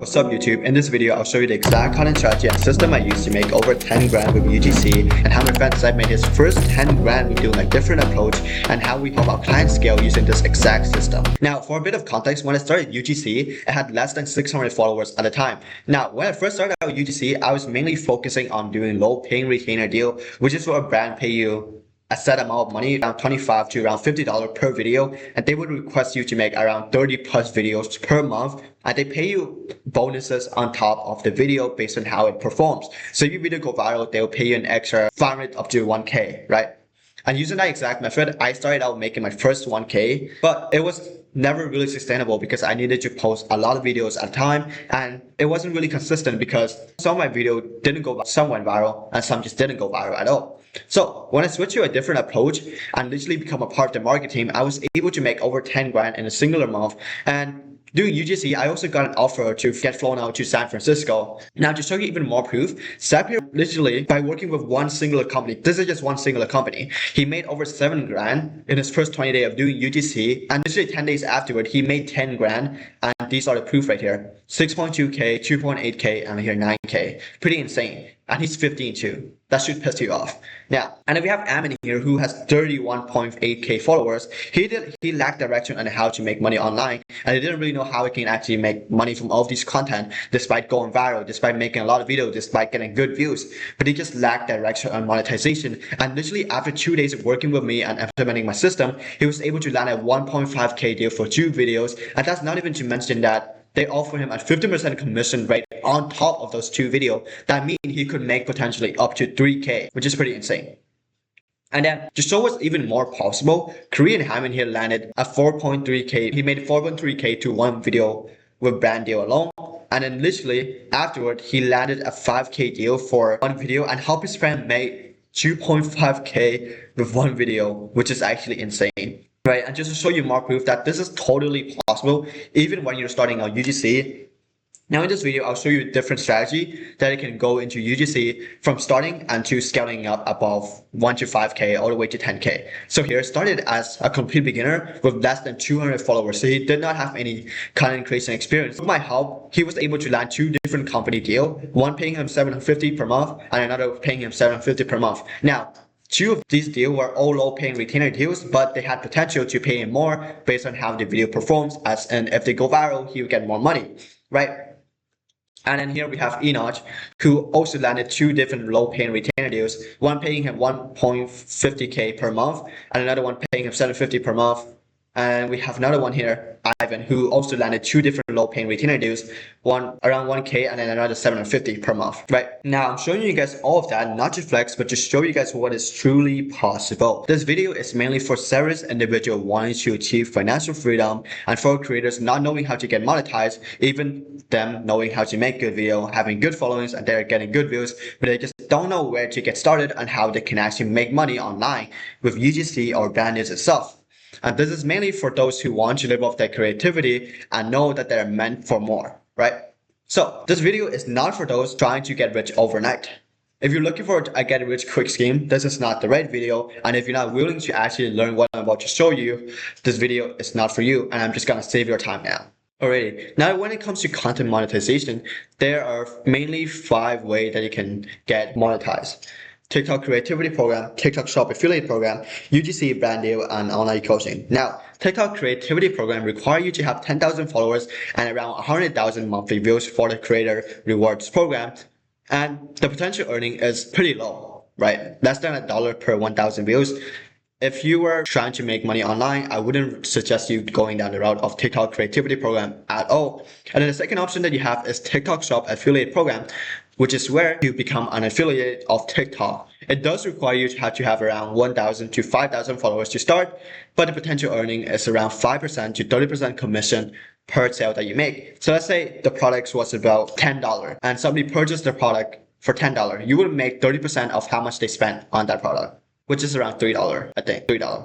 What's up YouTube? In this video, I'll show you the exact content strategy and system I used to make over 10 grand with UGC and how my friend Seb made his first 10 grand with doing a different approach and how we help our client scale using this exact system. Now, for a bit of context, when I started UGC, I had less than 600 followers at the time. Now, when I first started out with UGC, I was mainly focusing on doing low paying retainer deal, which is where a brand pay you a set amount of money, around $25 to around $50 per video, and they would request you to make around 30 plus videos per month, and they pay you bonuses on top of the video based on how it performs. So if your video go viral, they'll pay you an extra 500 up to 1K, right? And using that exact method, I started out making my first 1K, but it was never really sustainable because I needed to post a lot of videos at a time, and it wasn't really consistent because some of my videos didn't go, some went viral, and some just didn't go viral at all. So when I switched to a different approach and literally become a part of the marketing team, I was able to make over 10 grand in a singular month. And doing UGC, I also got an offer to get flown out to San Francisco. Now, to show you even more proof, Seb here literally, by working with one singular company, this is just one singular company, he made over 7 grand in his first 20 days of doing UGC, and literally 10 days afterward, he made 10 grand, and these are the proof right here. 6.2K, 2.8K, and here 9K. Pretty insane. And he's 15 too. That should piss you off. Now, and if we have Amin here who has 31.8K followers, he lacked direction on how to make money online, and he didn't really know how he can actually make money from all of these content despite going viral, despite making a lot of videos, despite getting good views. But he just lacked direction on monetization. And literally after 2 days of working with me and implementing my system, he was able to land a 1.5K deal for 2 videos. And that's not even to mention that they offer him a 50% commission rate on top of those 2 videos. That means he could make potentially up to 3K, which is pretty insane. And then to show what's even more possible, Korean Hammond here landed a 4.3K. He made 4.3K to 1 video with brand deal alone. And then literally afterward, he landed a 5K deal for 1 video and helped his friend make 2.5K with 1 video, which is actually insane. Right, and just to show you more proof that this is totally possible, even when you're starting out UGC. Now in this video, I'll show you a different strategy that you can go into UGC from starting and to scaling up above 1 to 5K all the way to 10K. So here, started as a complete beginner with less than 200 followers. So he did not have any content creation experience. With my help, he was able to land 2 different company deals, one paying him $750 per month and another paying him $750 per month. Now, 2 of these deals were all low-paying retainer deals, but they had potential to pay him more based on how the video performs, and if they go viral, he would get more money, right? And then here we have Enoch, who also landed 2 different low-paying retainer deals, one paying him 1.50K per month, and another one paying him $750 per month. And we have another one here, Ivan, who also landed 2 different low-paying retainer deals, one around 1K and then another $750 per month. Right now, I'm showing you guys all of that, not to flex, but to show you guys what is truly possible. This video is mainly for serious individuals wanting to achieve financial freedom, and for creators not knowing how to get monetized, even them knowing how to make good video, having good followings, and they're getting good views, but they just don't know where to get started and how they can actually make money online with UGC or brand deals itself. And this is mainly for those who want to live off their creativity and know that they're meant for more, right? So this video is not for those trying to get rich overnight. If you're looking for a get rich quick scheme, this is not the right video. And if you're not willing to actually learn what I'm about to show you, this video is not for you. And I'm just gonna save your time now. Alrighty, now when it comes to content monetization, there are mainly 5 ways that you can get monetized. TikTok creativity program, TikTok shop affiliate program, UGC brand deal, and online coaching. Now, TikTok creativity program requires you to have 10,000 followers and around 100,000 monthly views for the creator rewards program. And the potential earning is pretty low, right? Less than $1 per 1,000 views. If you were trying to make money online, I wouldn't suggest you going down the route of TikTok creativity program at all. And then the second option that you have is TikTok shop affiliate program, which is where you become an affiliate of TikTok. It does require you to have around 1,000 to 5,000 followers to start, but the potential earning is around 5% to 30% commission per sale that you make. So let's say the product was about $10 and somebody purchased the product for $10. You would make 30% of how much they spent on that product, which is around $3, I think, $3.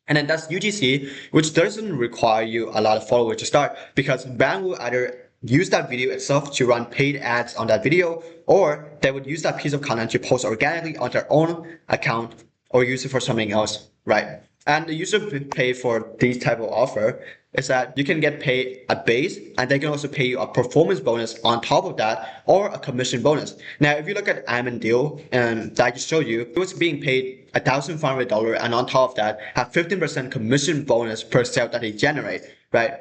And then that's UGC, which doesn't require you a lot of followers to start, because brand will either use that video itself to run paid ads on that video, or they would use that piece of content to post organically on their own account or use it for something else, right? And the user pay for these type of offer is that you can get paid a base, and they can also pay you a performance bonus on top of that, or a commission bonus. Now, if you look at Am and Deal that I just showed you, it was being paid $1,500, and on top of that, have 15% commission bonus per sale that they generate, right?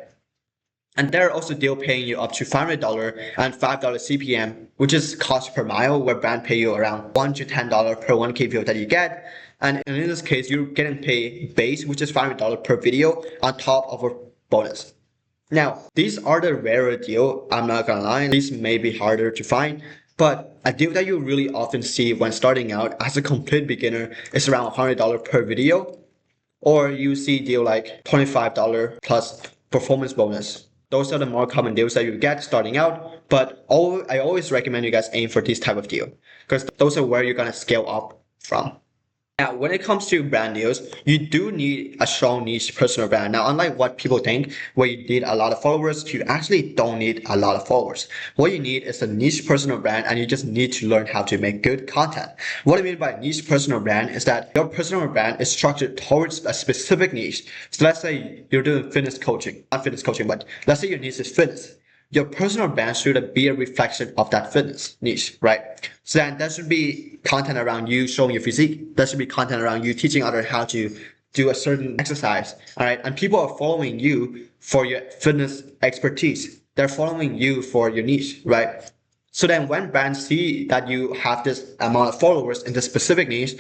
And they're also deal paying you up to $500 and $5 CPM, which is cost per mile, where brand pay you around $1 to $10 per 1K view that you get. And in this case, you're getting paid base, which is $500 per video on top of a bonus. Now, these are the rarer deal. I'm not gonna lie, these may be harder to find, but a deal that you really often see when starting out as a complete beginner is around $100 per video, or you see deal like $25 plus performance bonus. Those are the more common deals that you get starting out, but I always recommend you guys aim for this type of deal, because those are where you're gonna scale up from. Now, when it comes to brand deals, you do need a strong niche personal brand. Now, unlike what people think, where you need a lot of followers, you actually don't need a lot of followers. What you need is a niche personal brand, and you just need to learn how to make good content. What I mean by niche personal brand is that your personal brand is structured towards a specific niche. So let's say you're doing fitness coaching, not fitness coaching, but let's say your niche is fitness. Your personal brand should be a reflection of that fitness niche, right? So then there should be content around you showing your physique. There should be content around you teaching others how to do a certain exercise, all right? And people are following you for your fitness expertise. They're following you for your niche, right? So then when brands see that you have this amount of followers in this specific niche,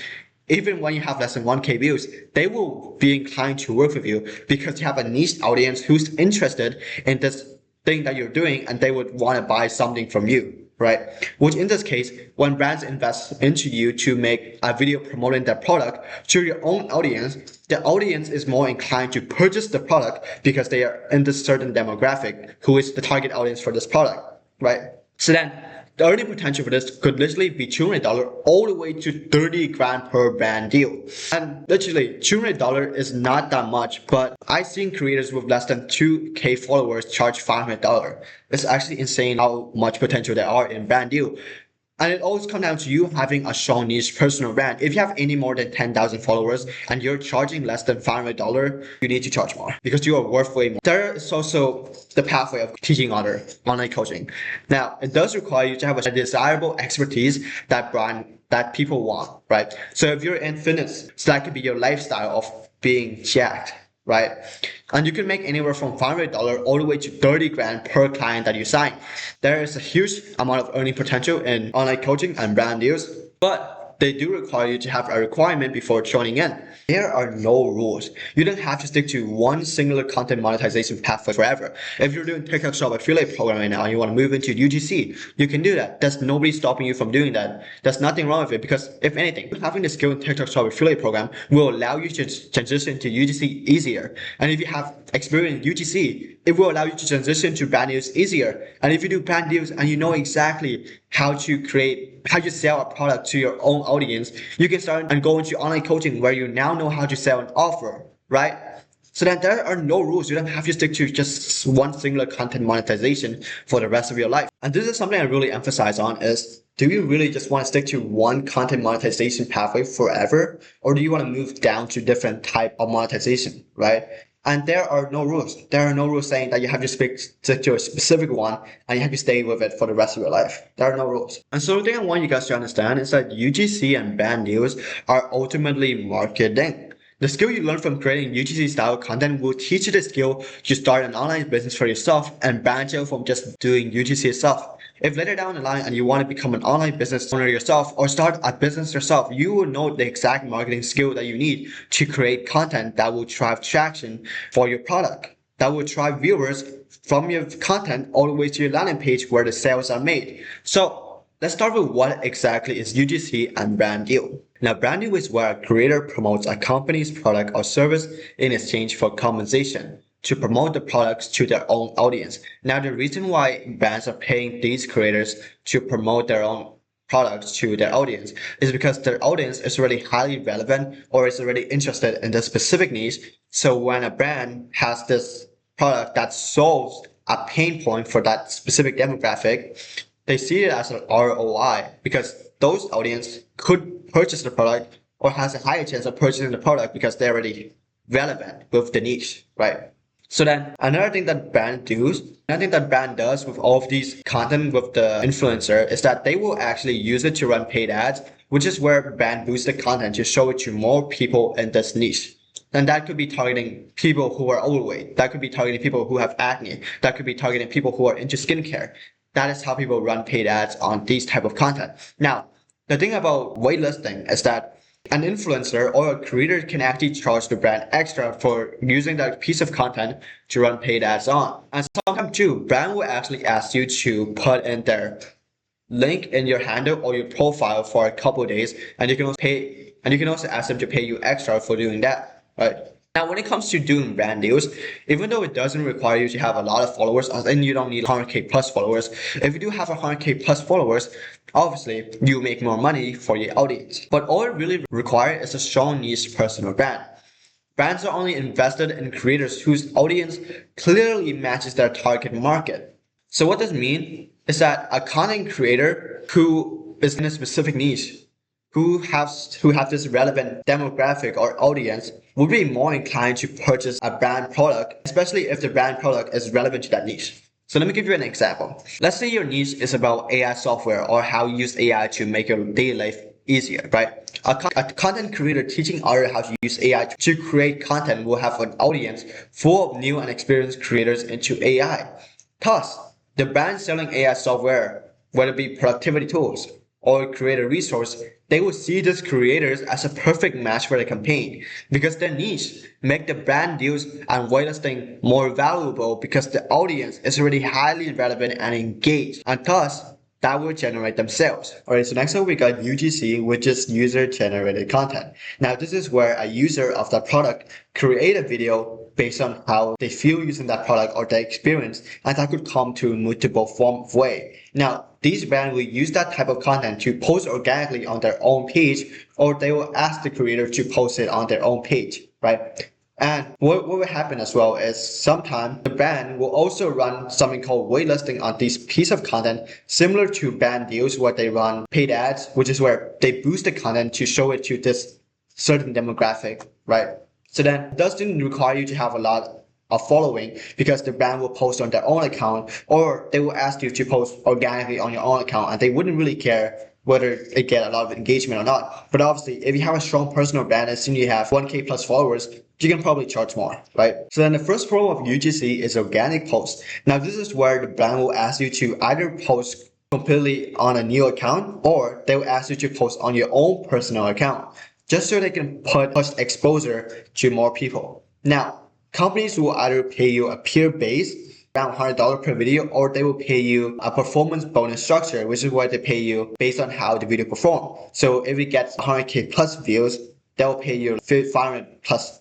even when you have less than 1K views, they will be inclined to work with you because you have a niche audience who's interested in this thing that you're doing, and they would want to buy something from you, right? Which in this case, when brands invest into you to make a video promoting their product to your own audience, the audience is more inclined to purchase the product because they are in this certain demographic who is the target audience for this product, right? So then the earning potential for this could literally be $200 all the way to 30 grand per brand deal. And literally $200 is not that much, but I've seen creators with less than 2K followers charge $500. It's actually insane how much potential there are in brand deal. And it always comes down to you having a strong niche personal brand. If you have any more than 10,000 followers and you're charging less than $500, you need to charge more because you are worth way more. There is also the pathway of teaching other online coaching. Now, it does require you to have a desirable expertise that people want, right? So if you're in fitness, so that could be your lifestyle of being jacked, right? And you can make anywhere from $500 all the way to 30 grand per client that you sign. There is a huge amount of earning potential in online coaching and brand deals, but they do require you to have a requirement before joining in. There are no rules. You don't have to stick to one singular content monetization pathway forever. If you're doing TikTok Shop affiliate program right now and you want to move into UGC, you can do that. There's nobody stopping you from doing that. There's nothing wrong with it because if anything, having the skill in TikTok Shop affiliate program will allow you to transition to UGC easier. And if you have experience in UGC, it will allow you to transition to brand deals easier. And if you do brand deals and you know exactly how you sell a product to your own audience, you can start and go into online coaching where you now know how to sell an offer, right? So then there are no rules. You don't have to stick to just one singular content monetization for the rest of your life. And this is something I really emphasize on is, do you really just want to stick to one content monetization pathway forever? Or do you want to move down to different type of monetization, right? And there are no rules. There are no rules saying that you have to stick to a specific one and you have to stay with it for the rest of your life. There are no rules. And so the thing I want you guys to understand is that UGC and brand deals are ultimately marketing. The skill you learn from creating UGC style content will teach you the skill to start an online business for yourself and branch out from just doing UGC itself. If later down the line and you want to become an online business owner yourself or start a business yourself, you will know the exact marketing skill that you need to create content that will drive traction for your product, that will drive viewers from your content all the way to your landing page where the sales are made. So let's start with what exactly is UGC and brand deal. Now, brand deal is where a creator promotes a company's product or service in exchange for compensation to promote the products to their own audience. Now, the reason why brands are paying these creators to promote their own products to their audience is because their audience is already highly relevant or is already interested in the specific niche. So when a brand has this product that solves a pain point for that specific demographic, they see it as an ROI because those audience could purchase the product or has a higher chance of purchasing the product because they're already relevant with the niche, right? So then another thing that brand does with all of these content with the influencer is that they will actually use it to run paid ads, which is where brand boosts the content to show it to more people in this niche. And that could be targeting people who are overweight. That could be targeting people who have acne. That could be targeting people who are into skincare. That is how people run paid ads on these type of content. Now, the thing about waitlisting is that an influencer or a creator can actually charge the brand extra for using that piece of content to run paid ads on. And sometimes too, brand will actually ask you to put in their link in your handle or your profile for a couple of days, and you can also ask them to pay you extra for doing that, right? Now, when it comes to doing brand deals, even though it doesn't require you to have a lot of followers, and you don't need 100k plus followers, if you do have 100k plus followers, obviously you make more money for your audience. But all it really requires is a strong niche personal brand. Brands are only invested in creators whose audience clearly matches their target market. So what this means is that a content creator who is in a specific niche, who have this relevant demographic or audience, would be more inclined to purchase a brand product, especially if the brand product is relevant to that niche. So let me give you an example. Let's say your niche is about AI software or how you use AI to make your daily life easier, right? A content creator teaching others how to use AI to create content will have an audience full of new and experienced creators into AI. Thus, the brand selling AI software, whether it be productivity tools or creator resource, they will see these creators as a perfect match for the campaign because their niche make the brand deals and waitlisting more valuable because the audience is already highly relevant and engaged, and thus that will generate themselves. Alright, so next up we got UGC, which is user generated content. Now this is where a user of that product create a video based on how they feel using that product or their experience, and that could come to multiple form of way. Now, these brands will use that type of content to post organically on their own page, or they will ask the creator to post it on their own page, right? And what will happen as well is sometimes the brand will also run something called waitlisting on this piece of content, similar to brand deals where they run paid ads, which is where they boost the content to show it to this certain demographic, right? So then it doesn't require you to have a lot of following because the brand will post on their own account, or they will ask you to post organically on your own account, and they wouldn't really care whether it get a lot of engagement or not. But obviously, if you have a strong personal brand and soon you have 1k plus followers, you can probably charge more, right? So then the first form of UGC is organic post. Now this is where the brand will ask you to either post completely on a new account, or they will ask you to post on your own personal account, just so they can push exposure to more people. Now, companies will either pay you a peer base, around $100 per video, or they will pay you a performance bonus structure, which is where they pay you based on how the video perform. So if it gets 100k plus views, they'll pay you $500 plus,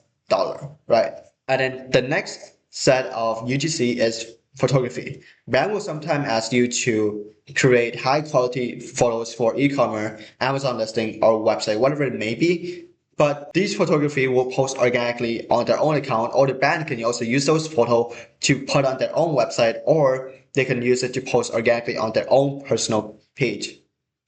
right? And then the next set of UGC is photography. Brand will sometimes ask you to create high quality photos for e-commerce, Amazon listing, or website, whatever it may be. But these photography will post organically on their own account, or the brand can also use those photos to put on their own website, or they can use it to post organically on their own personal page,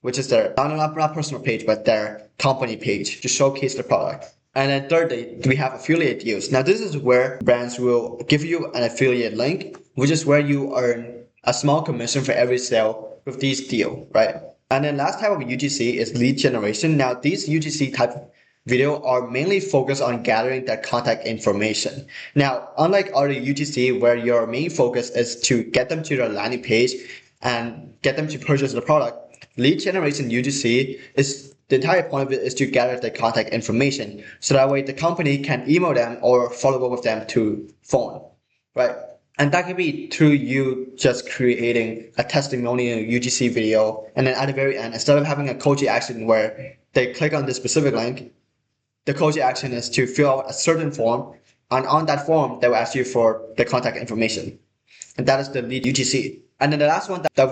which is their, not personal page, but their company page to showcase the product. And then thirdly, we have affiliate deals. Now this is where brands will give you an affiliate link, which is where you earn a small commission for every sale with these deal, right? And then last type of UGC is lead generation. Now these UGC type of video are mainly focused on gathering their contact information. Now, unlike other UGC where your main focus is to get them to their landing page and get them to purchase the product, lead generation UGC is the entire point of it is to gather their contact information. So that way the company can email them or follow up with them to phone, right? And that can be through you just creating a testimonial UGC video. And then at the very end, instead of having a call to action where they click on this specific link, the call to action is to fill out a certain form, and on that form, they will ask you for the contact information. And that is the lead UGC. And then the last one and the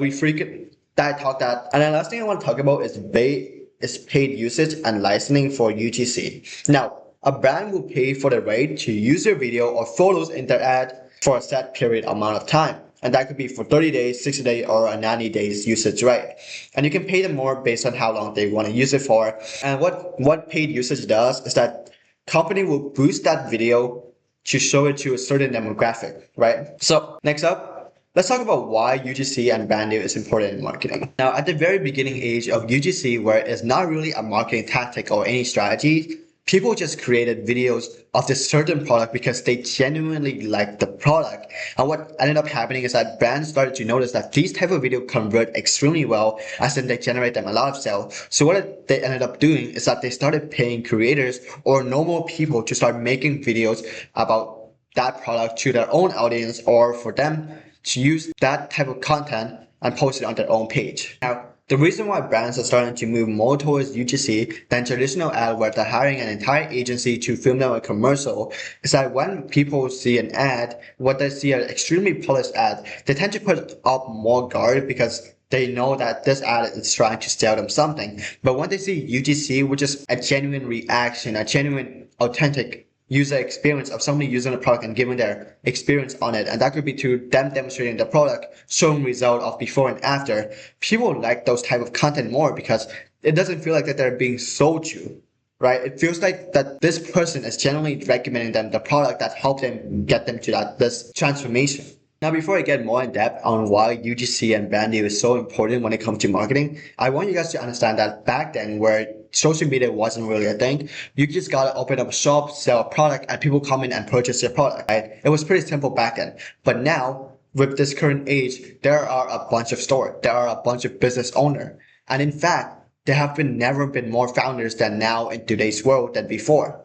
last thing I want to talk about is paid usage and licensing for UGC. Now, a brand will pay for the right to use their video or photos in their ad for a set period amount of time. And that could be for 30 days, 60 days, or a 90 days usage right. And you can pay them more based on how long they want to use it for. And what paid usage does is that company will boost that video to show it to a certain demographic, right? So next up, let's talk about why UGC and brand new is important in marketing. Now, at the very beginning age of UGC, where it's not really a marketing tactic or any strategy, people just created videos of this certain product because they genuinely liked the product. And what ended up happening is that brands started to notice that these type of video convert extremely well, as in they generate them a lot of sales. So what they ended up doing is that they started paying creators or normal people to start making videos about that product to their own audience, or for them to use that type of content and post it on their own page. Now, the reason why brands are starting to move more towards UGC than traditional ad where they're hiring an entire agency to film them a commercial is that when people see an ad, what they see an extremely polished ad, they tend to put up more guard because they know that this ad is trying to sell them something. But when they see UGC, which is a genuine reaction, a genuine, authentic user experience of somebody using the product and giving their experience on it, and that could be to them demonstrating the product, showing result of before and after, people like those type of content more because it doesn't feel like that they're being sold to, right? It feels like that this person is genuinely recommending them the product that helped them get them to this transformation. Now, before I get more in depth on why UGC and brand new is so important when it comes to marketing, I want you guys to understand that back then, where social media wasn't really a thing, you just gotta open up a shop, sell a product, and people come in and purchase your product, right? It was pretty simple back then. But now, with this current age, there are a bunch of stores, there are a bunch of business owners, and in fact, there have never been more founders than now in today's world than before.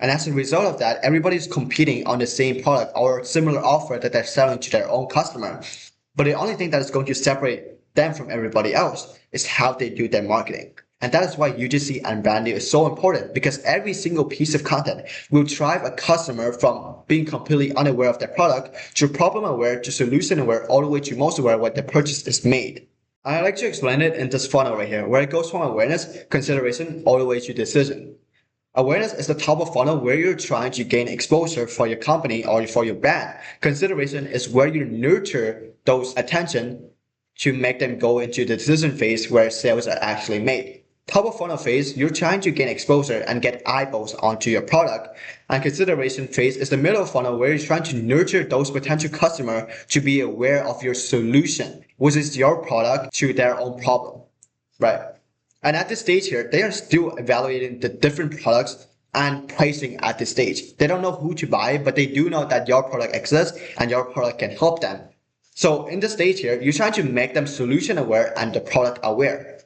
And as a result of that, everybody's competing on the same product or similar offer that they're selling to their own customer. But the only thing that is going to separate them from everybody else is how they do their marketing. And that is why UGC and brand new is so important, because every single piece of content will drive a customer from being completely unaware of their product to problem aware to solution aware all the way to most aware when the purchase is made. I like to explain it in this funnel right here, where it goes from awareness, consideration, all the way to decision. Awareness is the top of funnel where you're trying to gain exposure for your company or for your brand. Consideration is where you nurture those attention to make them go into the decision phase where sales are actually made. Top of funnel phase, you're trying to gain exposure and get eyeballs onto your product. And consideration phase is the middle of funnel where you're trying to nurture those potential customers to be aware of your solution, which is your product to their own problem, right? And at this stage here, they are still evaluating the different products and pricing at this stage. They don't know who to buy, but they do know that your product exists and your product can help them. So in this stage here, you're trying to make them solution aware and the product aware.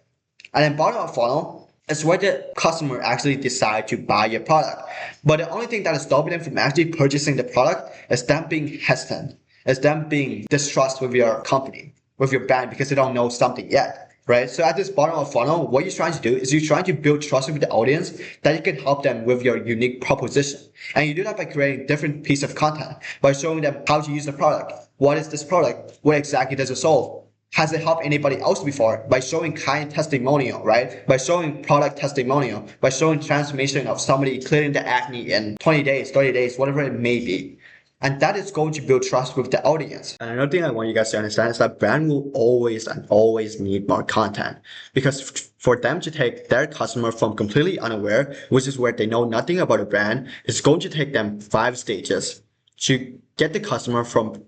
And then bottom of funnel is where the customer actually decide to buy your product. But the only thing that is stopping them from actually purchasing the product is them being hesitant, is them being distrust with your company, with your brand, because they don't know something yet. Right? So at this bottom of funnel, what you're trying to do is you're trying to build trust with the audience that you can help them with your unique proposition. And you do that by creating different piece of content, by showing them how to use the product. What is this product? What exactly does it solve? Has it helped anybody else before? By showing client testimonial, right? By showing product testimonial, by showing transformation of somebody clearing the acne in 20 days, 30 days, whatever it may be. And that is going to build trust with the audience. And another thing I want you guys to understand is that brand will always and always need more content, because for them to take their customer from completely unaware, which is where they know nothing about a brand, it's going to take them 5 stages to get the customer from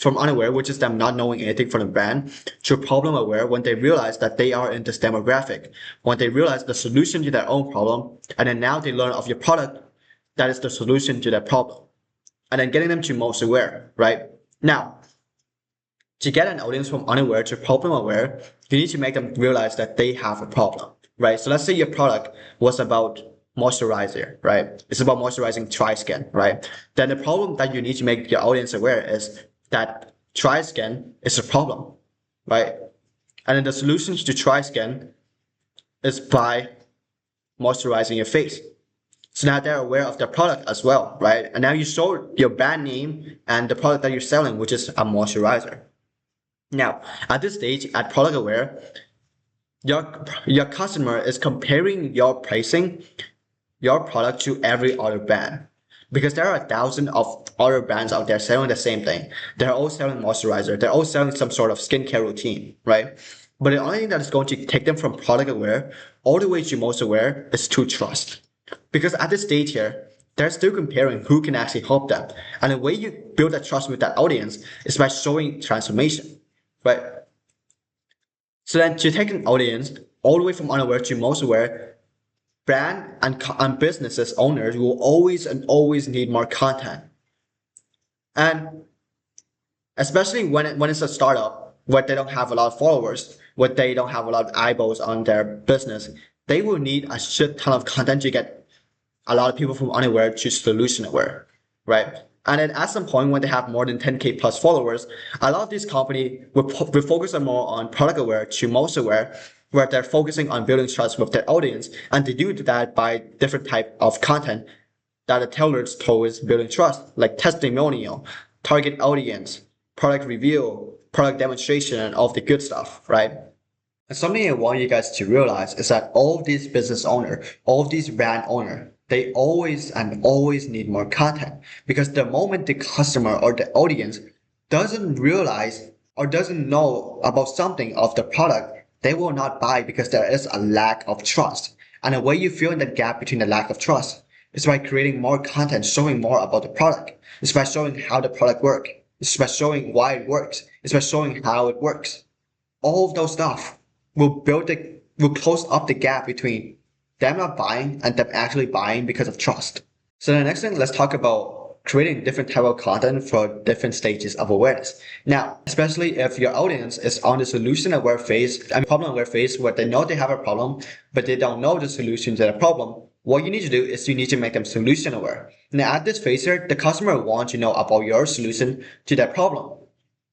unaware, which is them not knowing anything from the brand, to problem aware when they realize that they are in this demographic, when they realize the solution to their own problem, and then now they learn of your product that is the solution to their problem. And then getting them to most aware, right? Now, to get an audience from unaware to problem aware, you need to make them realize that they have a problem, right? So let's say your product was about moisturizer, right? It's about moisturizing dry skin, right? Then the problem that you need to make your audience aware is that dry skin is a problem, right? And then the solutions to dry skin is by moisturizing your face. So now they're aware of the product as well, right? And now you show your brand name and the product that you're selling, which is a moisturizer. Now, at this stage, at product aware, your customer is comparing your pricing, your product to every other brand. Because there are 1,000 of other brands out there selling the same thing. They're all selling moisturizer. They're all selling some sort of skincare routine, right? But the only thing that is going to take them from product aware all the way to most aware is to trust. Because at this stage here, they're still comparing who can actually help them. And the way you build that trust with that audience is by showing transformation, right? So then to take an audience all the way from unaware to most aware, brand and businesses owners will always and always need more content. And especially when it's a startup where they don't have a lot of followers, where they don't have a lot of eyeballs on their business, they will need a shit ton of content to get a lot of people from unaware to solution aware, right? And then at some point when they have more than 10K plus followers, a lot of these companies will focus more on product aware to most aware, where they're focusing on building trust with their audience. And they do that by different type of content that are tailored towards building trust, like testimonial, target audience, product review, product demonstration, and all of the good stuff, right? And something I want you guys to realize is that all of these business owners, all of these brand owners, they always and always need more content, because the moment the customer or the audience doesn't realize or doesn't know about something of the product, they will not buy because there is a lack of trust. And the way you fill in that gap between the lack of trust is by creating more content, showing more about the product. It's by showing how the product works. It's by showing why it works. It's by showing how it works. All of those stuff will close up the gap between them not buying and them actually buying because of trust. So the next thing, let's talk about creating different type of content for different stages of awareness. Now, especially if your audience is on the solution aware phase and problem aware phase, where they know they have a problem, but they don't know the solution to the problem, what you need to do is you need to make them solution aware. Now at this phase here, the customer wants to know about your solution to their problem.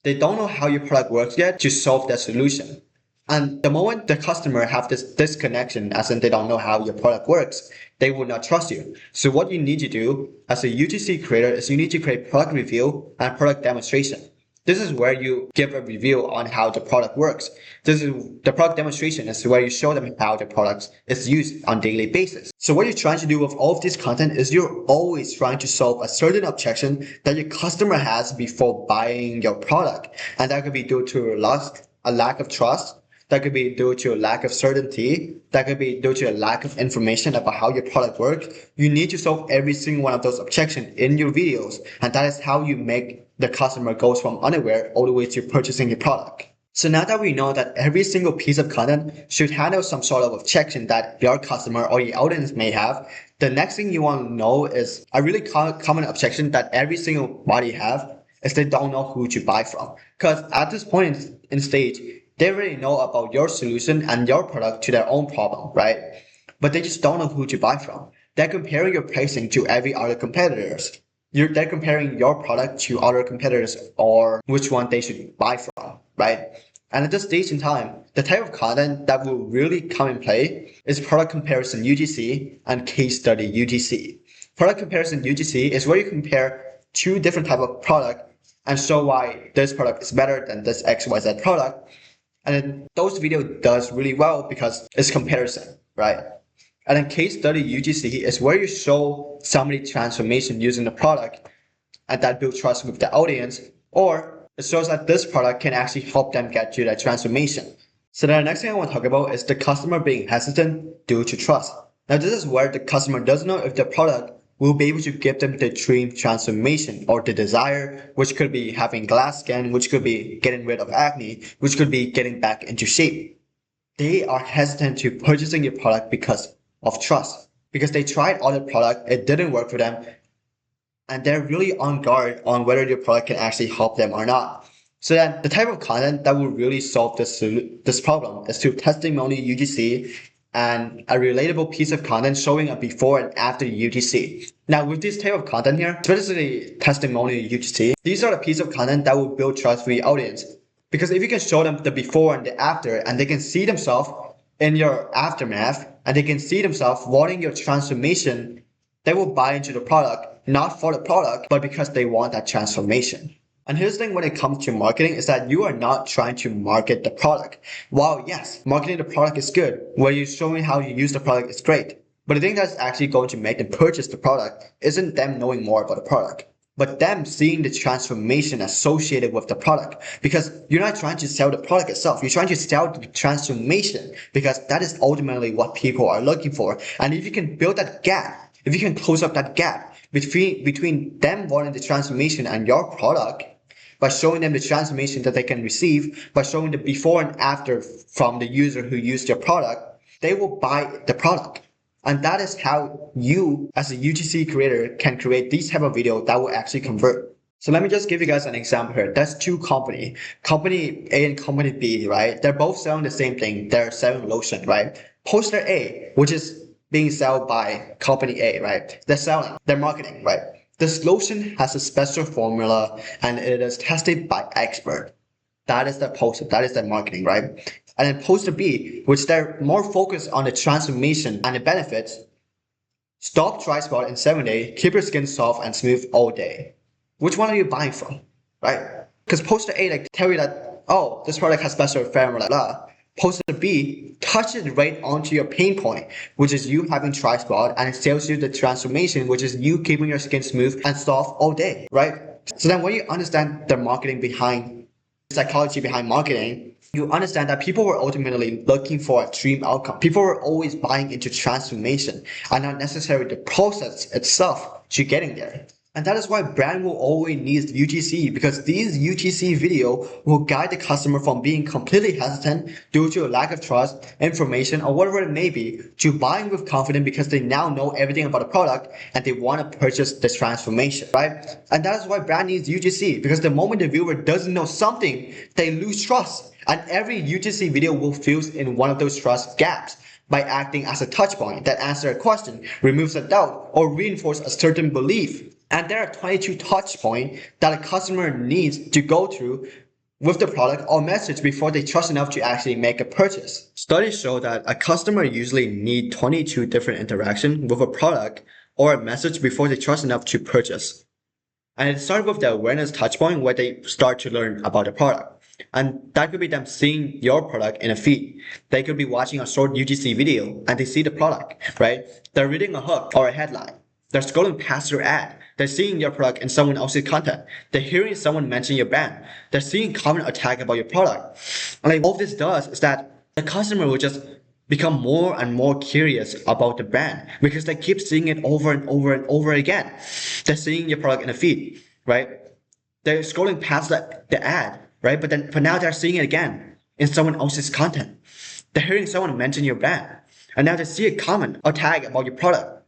They don't know how your product works yet to solve that solution. And the moment the customer have this disconnection, as in they don't know how your product works, they will not trust you. So what you need to do as a UGC creator is you need to create product review and product demonstration. This is where you give a review on how the product works. The product demonstration is where you show them how the product is used on a daily basis. So what you're trying to do with all of this content is you're always trying to solve a certain objection that your customer has before buying your product. And that could be due to a lack of trust. That could be due to a lack of certainty. That could be due to a lack of information about how your product works. You need to solve every single one of those objections in your videos. And that is how you make the customer goes from unaware all the way to purchasing your product. So now that we know that every single piece of content should handle some sort of objection that your customer or your audience may have, the next thing you want to know is a really common objection that every single body have is they don't know who to buy from. Because at this point in stage, they already know about your solution and your product to their own problem, right? But they just don't know who to buy from. They're comparing your pricing to every other competitors. They're comparing your product to other competitors or which one they should buy from, right? And at this stage in time, the type of content that will really come in play is product comparison UGC and case study UGC. Product comparison UGC is where you compare two different types of product and show why this product is better than this XYZ product. And then those videos does really well because it's comparison, right? And then case study UGC is where you show somebody transformation using the product and that builds trust with the audience, or it shows that this product can actually help them get to that transformation. So the next thing I want to talk about is the customer being hesitant due to trust. Now this is where the customer doesn't know if the product will be able to give them the dream transformation or the desire, which could be having glass skin, which could be getting rid of acne, which could be getting back into shape. They are hesitant to purchasing your product because of trust, because they tried other product, it didn't work for them, and they're really on guard on whether your product can actually help them or not. So then the type of content that will really solve this problem is through testimonial UGC and a relatable piece of content showing a before and after UGC. Now with this type of content here, especially testimonial UGC, these are the piece of content that will build trust for your audience. Because if you can show them the before and the after, and they can see themselves in your aftermath, and they can see themselves wanting your transformation, they will buy into the product, not for the product, but because they want that transformation. And here's the thing when it comes to marketing is that you are not trying to market the product. While yes, marketing the product is good, where you're showing how you use the product is great. But the thing that's actually going to make them purchase the product isn't them knowing more about the product, but them seeing the transformation associated with the product. Because you're not trying to sell the product itself, you're trying to sell the transformation, because that is ultimately what people are looking for. And if you can build that gap, if you can close up that gap between them wanting the transformation and your product, by showing them the transformation that they can receive, by showing the before and after from the user who used your product, they will buy the product. And that is how you as a UGC creator can create these type of video that will actually convert. So let me just give you guys an example here. That's two company A and company B, right? They're both selling the same thing. They're selling lotion, right? Poster A, which is being sold by company A, right? They're marketing, right? This lotion has a special formula and it is tested by expert. That is their poster, that is their marketing, right? And then poster B, which they're more focused on the transformation and the benefits. Stop dry spot in 7 days, keep your skin soft and smooth all day. Which one are you buying from, right? Because poster A like tell you that, oh, this product has special formula, blah. Poster B touches right onto your pain point, which is you having dry spot, and it tells you the transformation, which is you keeping your skin smooth and soft all day, right? So then when you understand the marketing behind, psychology behind marketing, you understand that people were ultimately looking for a dream outcome. People were always buying into transformation and not necessarily the process itself to getting there. And that is why brand will always need UGC, because these UGC video will guide the customer from being completely hesitant due to a lack of trust, information, or whatever it may be, to buying with confidence because they now know everything about the product and they want to purchase this transformation, right? And that is why brand needs UGC, because the moment the viewer doesn't know something, they lose trust. And every UGC video will fill in one of those trust gaps by acting as a touch point that answers a question, removes a doubt, or reinforces a certain belief. And there are 22 touch points that a customer needs to go through with the product or message before they trust enough to actually make a purchase. Studies show that a customer usually needs 22 different interactions with a product or a message before they trust enough to purchase. And it starts with the awareness touch point where they start to learn about the product. And that could be them seeing your product in a feed. They could be watching a short UGC video and they see the product, right? They're reading a hook or a headline. They're scrolling past your ad. They're seeing your product in someone else's content. They're hearing someone mention your brand. They're seeing comment or tag about your product. And like all this does is that the customer will just become more and more curious about the brand because they keep seeing it over and over and over again. They're seeing your product in a feed, right? They're scrolling past the ad, right? But now they're seeing it again in someone else's content. They're hearing someone mention your brand. And now they see a comment or tag about your product.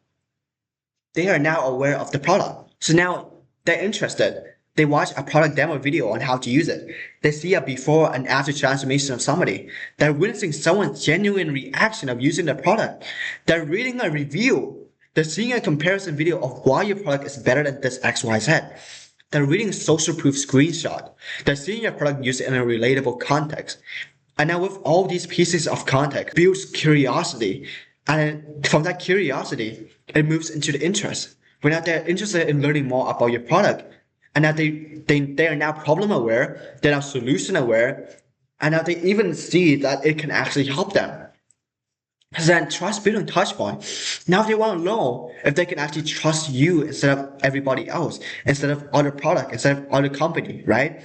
They are now aware of the product. So now they're interested. They watch a product demo video on how to use it. They see a before and after transformation of somebody. They're witnessing someone's genuine reaction of using the product. They're reading a review. They're seeing a comparison video of why your product is better than this XYZ. They're reading social proof screenshot. They're seeing your product used in a relatable context. And now with all these pieces of context, builds curiosity. And from that curiosity, it moves into the interest. When now they're interested in learning more about your product, and now they are now problem aware, they're now solution aware, and now they even see that it can actually help them. So then trust building touch point. Now they want to know if they can actually trust you instead of everybody else, instead of other product, instead of other company, right?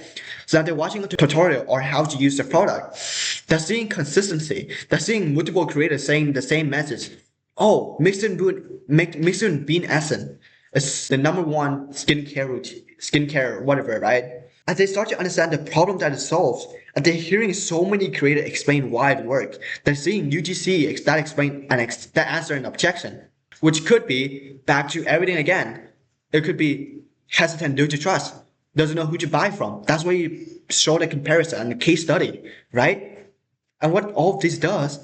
So now they're watching a tutorial or how to use the product. They're seeing consistency. They're seeing multiple creators saying the same message. Oh, mixed in bean essence is the #1 skincare routine, skincare, whatever, right? And they start to understand the problem that it solves. And they're hearing so many creators explain why it works. They're seeing UGC that explain that answer an objection, which could be back to everything again. It could be hesitant due to trust, doesn't know who to buy from. That's why you show the comparison and the case study, right? And what all of this does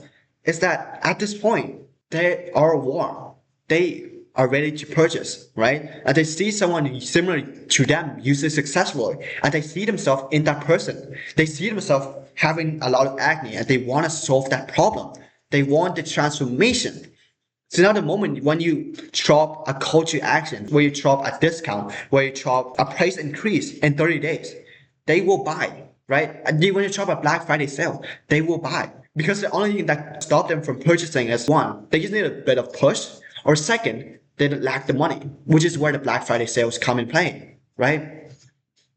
is that at this point, they are warm. They are ready to purchase, right? And they see someone similar to them use it successfully, and they see themselves in that person. They see themselves having a lot of acne, and they want to solve that problem. They want the transformation. So now the moment when you drop a call to action, where you drop a discount, where you drop a price increase in 30 days, they will buy, right? And when you drop a Black Friday sale, they will buy. Because the only thing that stops them from purchasing is one, they just need a bit of push, or second, they lack the money, which is where the Black Friday sales come in play, right?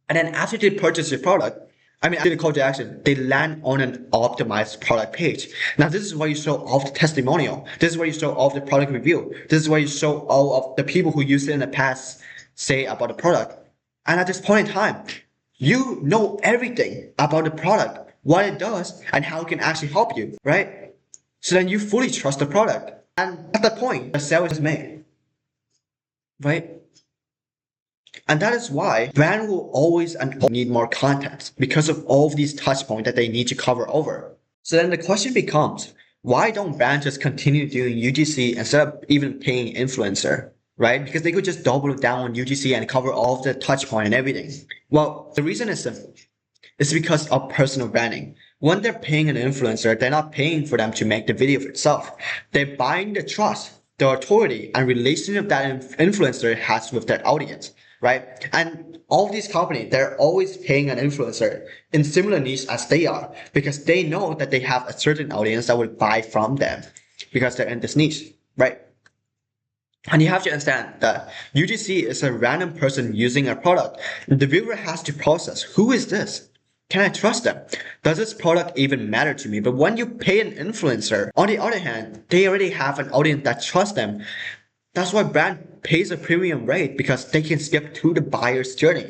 And then after they purchase your product, The call to action, they land on an optimized product page. Now, this is where you show off the testimonial. This is where you show off the product review. This is where you show all of the people who used it in the past say about the product. And at this point in time, you know everything about the product, what it does, and how it can actually help you, right? So then you fully trust the product. And at that point, the sale is made, right? And that is why brand will always need more content because of all of these touch points that they need to cover over. So then the question becomes, why don't brands just continue doing UGC instead of even paying influencer, right? Because they could just double down on UGC and cover all of the touch point and everything. Well, the reason is simple. It's because of personal branding. When they're paying an influencer, they're not paying for them to make the video for itself. They're buying the trust, the authority, and relationship that influencer has with their audience, right? And all these companies, they're always paying an influencer in similar niche as they are because they know that they have a certain audience that would buy from them because they're in this niche, right? And you have to understand that UGC is a random person using a product. The viewer has to process, who is this? Can I trust them? Does this product even matter to me? But when you pay an influencer, on the other hand, they already have an audience that trusts them. That's why brand pays a premium rate because they can skip through the buyer's journey.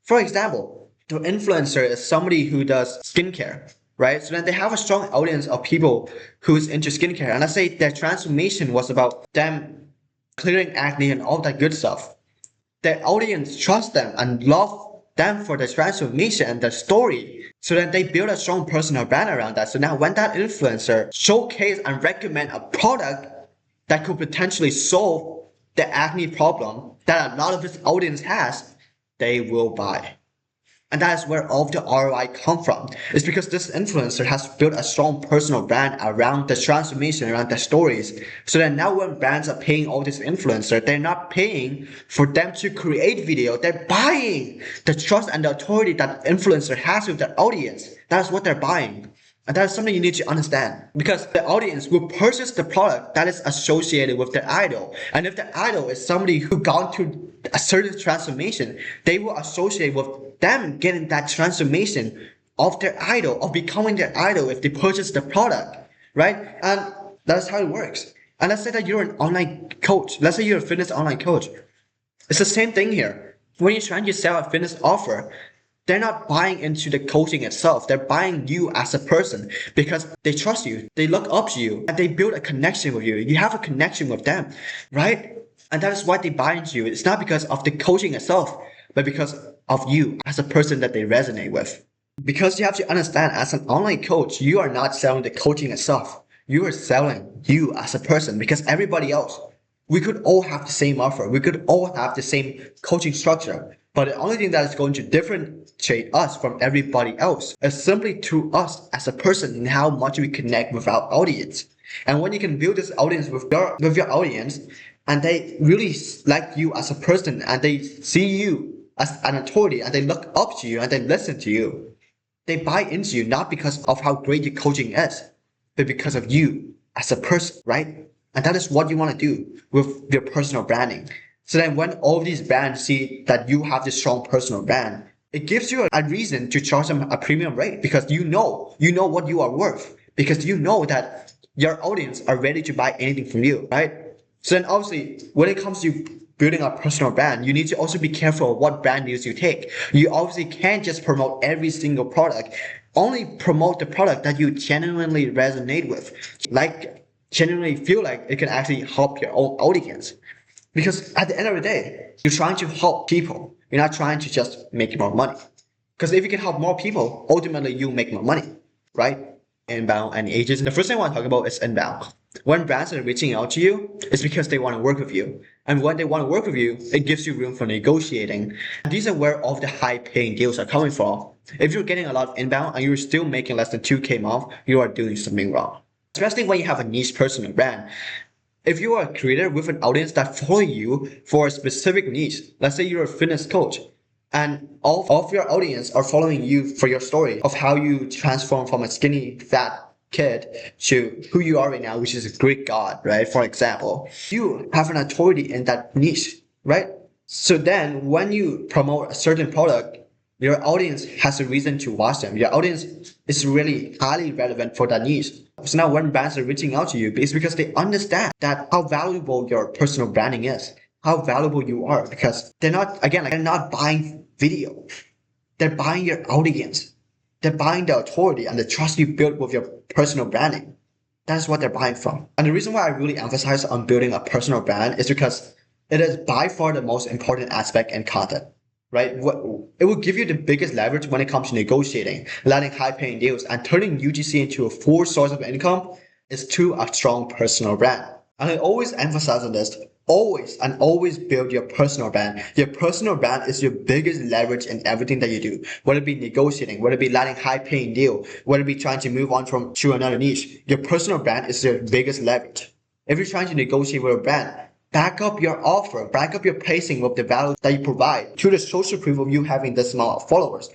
For example, the influencer is somebody who does skincare, right? So then they have a strong audience of people who's into skincare. And let's say their transformation was about them clearing acne and all that good stuff. Their audience trusts them and love them for the transformation and the story. So then they build a strong personal brand around that. So now when that influencer showcase and recommend a product that could potentially solve the acne problem that a lot of his audience has, they will buy. And that is where all of the ROI come from. It's because this influencer has built a strong personal brand around the transformation, around the stories. So that now when brands are paying all this influencer, they're not paying for them to create video. They're buying the trust and the authority that influencer has with their audience. That's what they're buying. And that's something you need to understand because the audience will purchase the product that is associated with their idol. And if the idol is somebody who gone through a certain transformation, they will associate with them getting that transformation of their idol, of becoming their idol if they purchase the product, right? And that's how it works. And let's say that you're an online coach. Let's say you're a fitness online coach. It's the same thing here. When you're trying to sell a fitness offer, they're not buying into the coaching itself. They're buying you as a person because they trust you. They look up to you and they build a connection with you. You have a connection with them, right? And that is why they buy into you. It's not because of the coaching itself, but because of you as a person that they resonate with. Because you have to understand, as an online coach, you are not selling the coaching itself. You are selling you as a person because everybody else, we could all have the same offer. We could all have the same coaching structure. But the only thing that is going to differentiate us from everybody else is simply through us as a person and how much we connect with our audience. And when you can build this audience with your audience, and they really like you as a person, and they see you as an authority, and they look up to you, and they listen to you, they buy into you not because of how great your coaching is, but because of you as a person, right? And that is what you want to do with your personal branding. So then when all of these brands see that you have this strong personal brand, it gives you a reason to charge them a premium rate because you know what you are worth because you know that your audience are ready to buy anything from you, right? So then obviously when it comes to building a personal brand, you need to also be careful of what brand news you take. You obviously can't just promote every single product. Only promote the product that you genuinely resonate with, like genuinely feel like it can actually help your own audience. Because at the end of the day, you're trying to help people. You're not trying to just make more money. Because if you can help more people, ultimately you make more money, right? Inbound and agents. The first thing I want to talk about is inbound. When brands are reaching out to you, it's because they want to work with you. And when they want to work with you, it gives you room for negotiating. And these are where all the high paying deals are coming from. If you're getting a lot of inbound and you're still making less than 2K a month, you are doing something wrong. Especially when you have a niche personal brand. If you are a creator with an audience that follow you for a specific niche, let's say you're a fitness coach, and all of your audience are following you for your story of how you transform from a skinny, fat kid to who you are right now, which is a Greek god, right? For example, you have an authority in that niche, right? So then when you promote a certain product, Your audience has a reason to watch them. Your audience is really highly relevant for that niche. So now when brands are reaching out to you, it's because they understand that how valuable your personal branding is, how valuable you are, because they're not buying video. They're buying your audience. They're buying the authority and the trust you built with your personal branding. That's what they're buying from. And the reason why I really emphasize on building a personal brand is because it is by far the most important aspect in content, right? It will give you the biggest leverage when it comes to negotiating, landing high-paying deals, and turning UGC into a full source of income is through a strong personal brand. And I always emphasize on this, always build your personal brand. Your personal brand is your biggest leverage in everything that you do, whether it be negotiating, whether it be landing high-paying deal, whether it be trying to move on to another niche. Your personal brand is your biggest leverage. If you're trying to negotiate with a brand, back up your offer, back up your pricing with the value that you provide to the social proof of you having this amount of followers,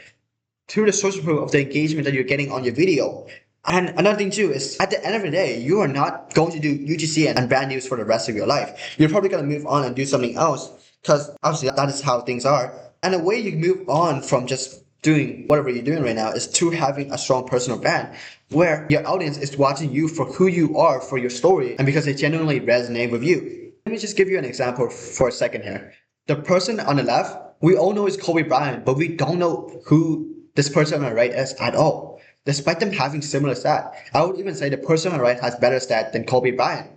to the social proof of the engagement that you're getting on your video. And another thing too is at the end of the day, you are not going to do UGC and brand deals for the rest of your life. You're probably going to move on and do something else because obviously that is how things are. And the way you move on from just doing whatever you're doing right now is to having a strong personal brand where your audience is watching you for who you are, for your story, and because they genuinely resonate with you. Let me just give you an example for a second here. The person on the left, we all know is Kobe Bryant, but we don't know who this person on the right is at all. Despite them having similar stats, I would even say the person on the right has better stats than Kobe Bryant.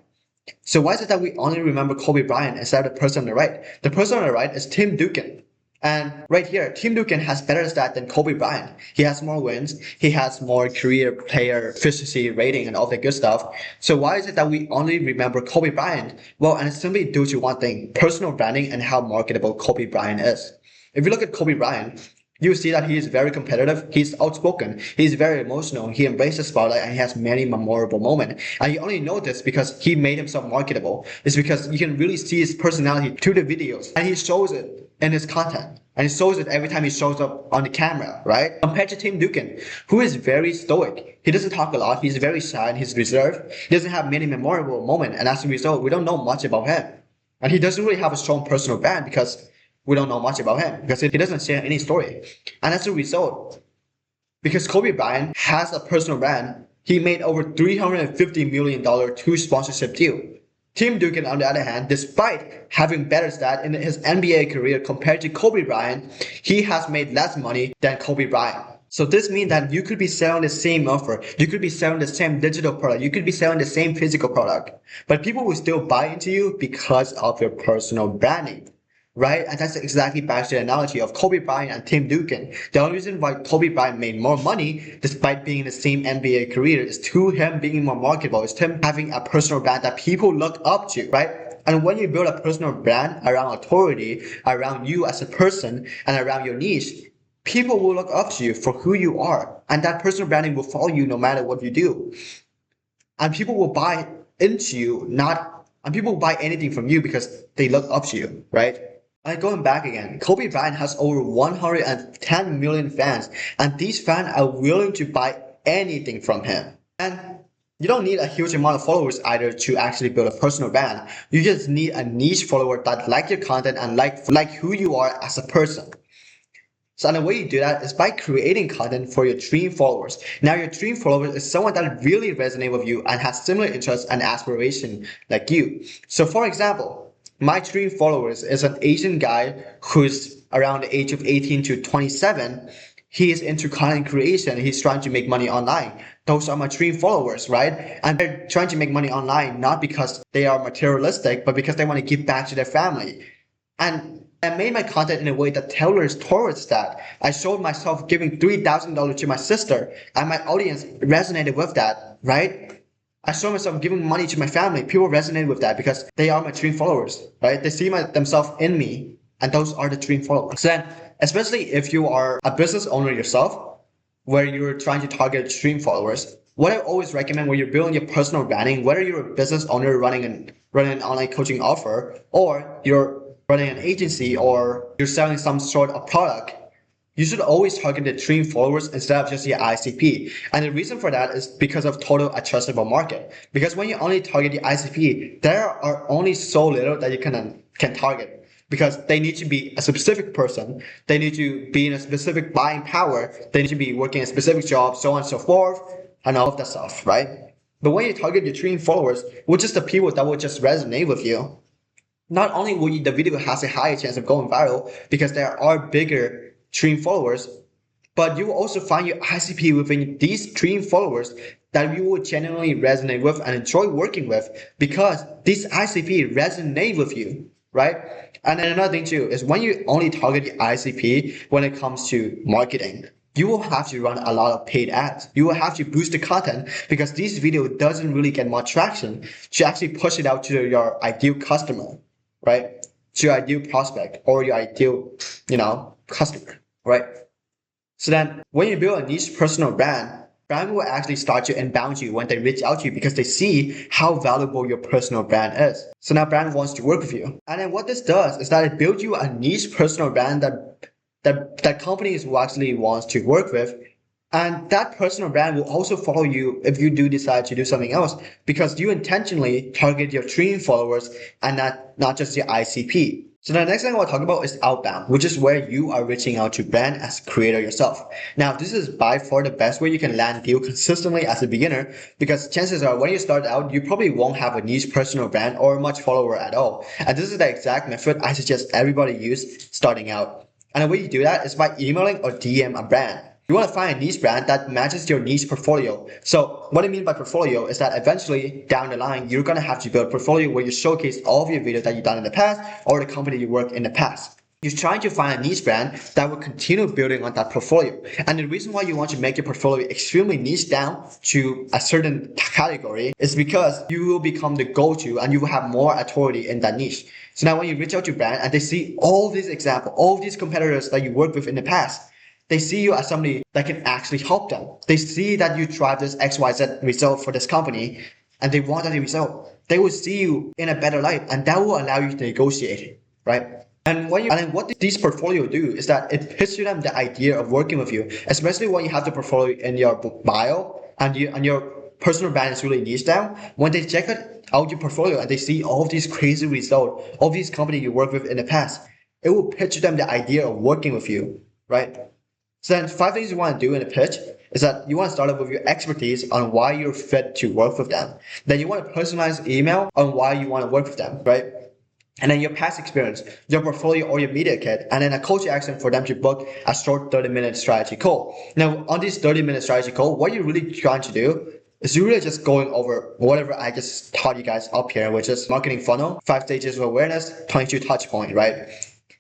So why is it that we only remember Kobe Bryant instead of the person on the right? The person on the right is Tim Duncan. And right here, Tim Duncan has better stats than Kobe Bryant. He has more wins. He has more career player efficiency rating and all that good stuff. So why is it that we only remember Kobe Bryant? Well, and it's simply due to one thing, personal branding and how marketable Kobe Bryant is. If you look at Kobe Bryant, you see that he is very competitive, he's outspoken, he's very emotional, he embraces the spotlight, and he has many memorable moments. And you only know this because he made himself marketable. It's because you can really see his personality through the videos, and he shows it in his content. And he shows it every time he shows up on the camera, right? Compared to Tim Duncan, who is very stoic. He doesn't talk a lot, he's very shy and he's reserved. He doesn't have many memorable moments, and as a result, we don't know much about him. And he doesn't really have a strong personal brand because we don't know much about him because he doesn't share any story. And as a result, because Kobe Bryant has a personal brand, he made over $350 million through sponsorship deal. Tim Duncan, on the other hand, despite having better stats in his NBA career compared to Kobe Bryant, he has made less money than Kobe Bryant. So this means that you could be selling the same offer, you could be selling the same digital product, you could be selling the same physical product, but people will still buy into you because of your personal branding. Right? And that's exactly back to the analogy of Kobe Bryant and Tim Duncan. The only reason why Kobe Bryant made more money despite being in the same NBA career is through him being more marketable. It's him having a personal brand that people look up to, right? And when you build a personal brand around authority, around you as a person, and around your niche, people will look up to you for who you are. And that personal branding will follow you no matter what you do. And people will buy into you, and people will buy anything from you because they look up to you, right? And going back again, Kobe Bryant has over 110 million fans, and these fans are willing to buy anything from him. And you don't need a huge amount of followers either to actually build a personal brand. You just need a niche follower that like your content and like who you are as a person. So the way you do that is by creating content for your dream followers. Now your dream followers is someone that really resonates with you and has similar interests and aspirations like you. So for example, my dream followers is an Asian guy who's around the age of 18 to 27. He is into content creation. He's trying to make money online. Those are my dream followers, right? And they're trying to make money online not because they are materialistic, but because they want to give back to their family. And I made my content in a way that tailors towards that. I showed myself giving $3,000 to my sister, and my audience resonated with that, right? I saw myself giving money to my family. People resonate with that because they are my dream followers, right? They see themselves in me, and those are the dream followers. So then, especially if you are a business owner yourself, where you're trying to target dream followers, what I always recommend when you're building your personal branding, whether you're a business owner running an online coaching offer, or you're running an agency, or you're selling some sort of product, you should always target the dream followers instead of just your ICP. And the reason for that is because of total addressable market. Because when you only target the ICP, there are only so little that you can target. because they need to be a specific person. They need to be in a specific buying power. They need to be working a specific job, so on and so forth, and all of that stuff, right? But when you target your dream followers, which is the people that will just resonate with you, not only will the video has a higher chance of going viral because there are bigger dream followers, but you will also find your ICP within these dream followers that you will genuinely resonate with and enjoy working with because these ICP resonate with you, right? And then another thing too is when you only target the ICP when it comes to marketing, you will have to run a lot of paid ads. You will have to boost the content because this video doesn't really get much traction to actually push it out to your ideal customer, right? To your ideal prospect or your ideal, customer, right? So then when you build a niche personal brand will actually start to inbound you when they reach out to you because they see how valuable your personal brand is. So now brand wants to work with you. And then what this does is that it builds you a niche personal brand that companies will actually want to work with. And that personal brand will also follow you if you do decide to do something else because you intentionally target your dream followers and not just your ICP. So the next thing I want to talk about is outbound, which is where you are reaching out to brand as a creator yourself. Now, this is by far the best way you can land deal consistently as a beginner because chances are when you start out, you probably won't have a niche personal brand or much follower at all. And this is the exact method I suggest everybody use starting out. And the way you do that is by emailing or DM a brand. You want to find a niche brand that matches your niche portfolio. So what I mean by portfolio is that eventually down the line, you're going to have to build a portfolio where you showcase all of your videos that you've done in the past or the company you worked in the past. You're trying to find a niche brand that will continue building on that portfolio. And the reason why you want to make your portfolio extremely niche down to a certain category is because you will become the go-to and you will have more authority in that niche. So now when you reach out to brand and they see all these examples, all these competitors that you worked with in the past, they see you as somebody that can actually help them. They see that you drive this XYZ result for this company and they want that result. They will see you in a better light and that will allow you to negotiate, right? And what these portfolio do is that it pitches them the idea of working with you, especially when you have the portfolio in your bio and your personal brand is really niche down. When they check out your portfolio and they see all of these crazy results, all of these companies you worked with in the past, it will pitch them the idea of working with you, right? So then 5 things you want to do in a pitch is that you want to start off with your expertise on why you're fit to work with them. Then you want to personalize email on why you want to work with them, right? And then your past experience, your portfolio or your media kit, and then a call to action for them to book a short 30-minute strategy call. Now, on this 30-minute strategy call, what you're really trying to do is you're really just going over whatever I just taught you guys up here, which is marketing funnel, 5 stages of awareness, 22 touch point, right?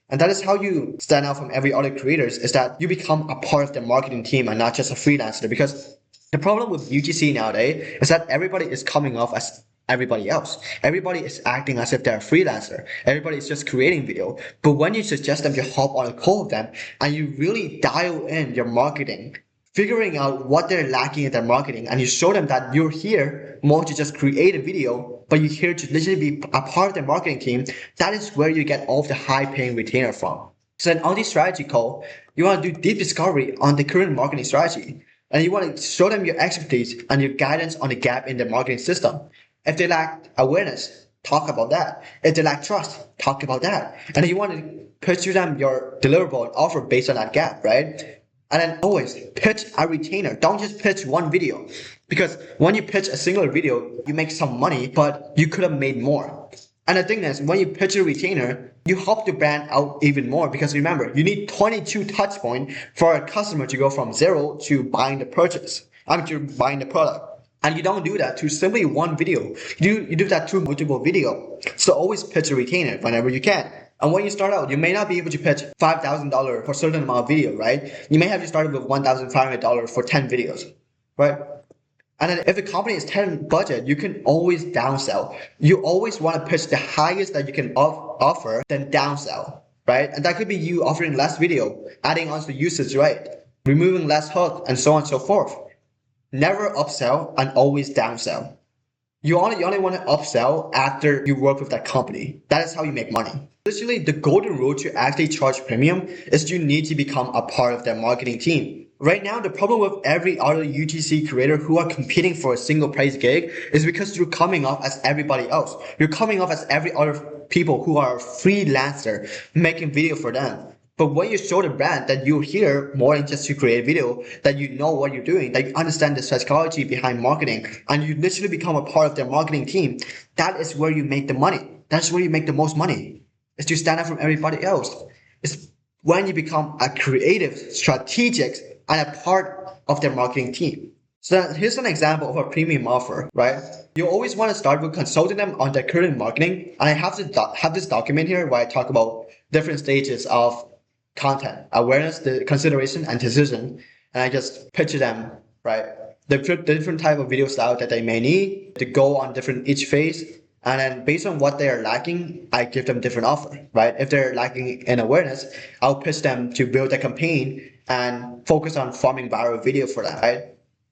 And that is how you stand out from every other creators, is that you become a part of the marketing team and not just a freelancer. Because the problem with UGC nowadays is that everybody is coming off as everybody else. Everybody is acting as if they're a freelancer. Everybody is just creating video. But when you suggest them to hop on a call with them and you really dial in your marketing, figuring out what they're lacking in their marketing, and you show them that you're here more to just create a video, but you're here to literally be a part of their marketing team, that is where you get all of the high paying retainer from. So then on this strategy call, you want to do deep discovery on the current marketing strategy. And you want to show them your expertise and your guidance on the gap in the marketing system. If they lack awareness, talk about that. If they lack trust, talk about that. And then you want to pitch to them your deliverable and offer based on that gap, right? And then always pitch a retainer. Don't just pitch one video. Because when you pitch a single video, you make some money, but you could have made more. And the thing is, when you pitch a retainer, you help the brand out even more. Because remember, you need 22 touch points for a customer to go from 0 to buying the purchase. To buying the product. And you don't do that through simply one video. You do that through multiple videos. So always pitch a retainer whenever you can. And when you start out, you may not be able to pitch $5,000 for a certain amount of video, right? You may have to start with $1,500 for 10 videos, right? And then if a company is 10 budget, you can always downsell. You always want to pitch the highest that you can offer, then downsell, right? And that could be you offering less video, adding on to the usage rate, removing less hook, and so on and so forth. Never upsell and always downsell. You only want to upsell after you work with that company. That is how you make money. Literally, the golden rule to actually charge premium is you need to become a part of their marketing team. Right now, the problem with every other UGC creator who are competing for a single price gig is because you're coming off as everybody else. You're coming off as every other people who are freelancer making video for them. But when you show the brand that you're here more than just to create video, that you know what you're doing, that you understand the psychology behind marketing, and you literally become a part of their marketing team, that is where you make the money. That's where you make the most money. Is to stand out from everybody else. It's when you become a creative, strategic, and a part of their marketing team. So here's an example of a premium offer, right? You always want to start with consulting them on their current marketing. And I have this document here where I talk about different stages of content, awareness, the consideration, and decision. And I just picture them, right? The different type of video style that they may need to go on different each phase. And then based on what they are lacking, I give them different offer, right? If they're lacking in awareness, I'll pitch them to build a campaign and focus on farming viral video for them, right?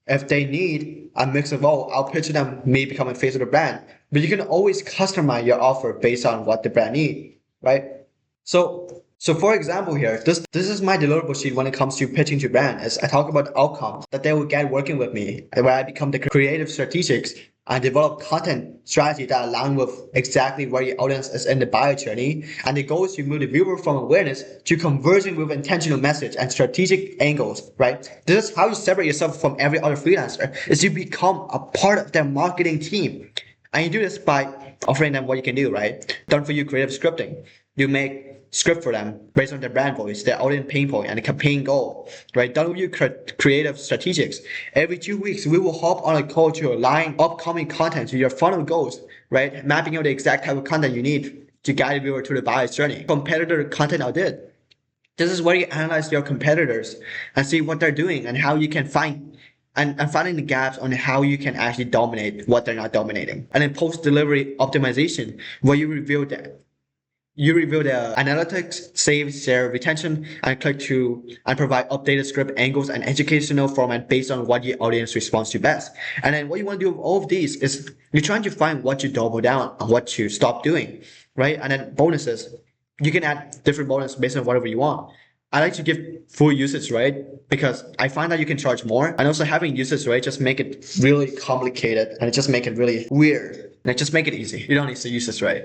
If they need a mix of all, I'll pitch them me becoming face of the brand. But you can always customize your offer based on what the brand need, right? So for example here, this is my deliverable sheet when it comes to pitching to brand. Is I talk about outcomes that they will get working with me, where I become the creative strategics and develop content strategy that align with exactly where your audience is in the buyer journey. And the goal is to move the viewer from awareness to conversion with intentional message and strategic angles, right? This is how you separate yourself from every other freelancer, is you become a part of their marketing team. And you do this by offering them what you can do, right? Done for you creative scripting. You make script for them based on their brand voice, their audience pain point, and the campaign goal, right? Done with you creative strategics. Every 2 weeks, we will hop on a call to align upcoming content to your funnel goals, right? Mapping out the exact type of content you need to guide the viewer through the buyer's journey. Competitor content audit. This is where you analyze your competitors and see what they're doing and how you can find and finding the gaps on how you can actually dominate what they're not dominating. And then post-delivery optimization, where you reveal that. You reveal the analytics, save, share, retention, and click to and provide updated script angles and educational format based on what your audience responds to best. And then what you want to do with all of these is you're trying to find what you double down and what you stop doing, right? And then bonuses. You can add different bonuses based on whatever you want. I like to give full usage rate because I find that you can charge more, and also having usage rate just make it really complicated and it just make it really weird. And it just make it easy. You don't need to usage rate.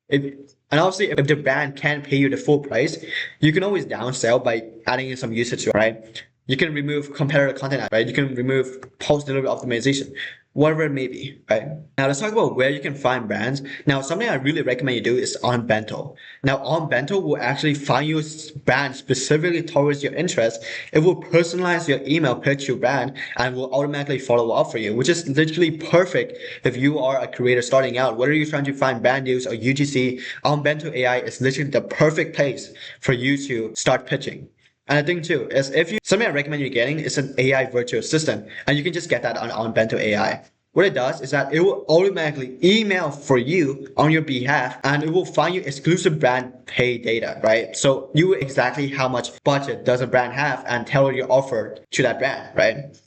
And obviously, if the brand can't pay you the full price, you can always downsell by adding in some usage, right? You can remove competitor content, right? You can remove post-delivery optimization, whatever it may be, right? Now let's talk about where you can find brands. Now, something I really recommend you do is on Bento. Now, on Bento will actually find you brand specifically towards your interest. It will personalize your email pitch to brand and will automatically follow up for you, which is literally perfect if you are a creator starting out. Whether you're trying to find brand deals or UGC, on Bento AI is literally the perfect place for you to start pitching. And the thing too is something I recommend you getting is an AI virtual assistant, and you can just get that on Bento AI. What it does is that it will automatically email for you on your behalf, and it will find you exclusive brand pay data, right? So you know exactly how much budget does a brand have and tailor your offer to that brand, right?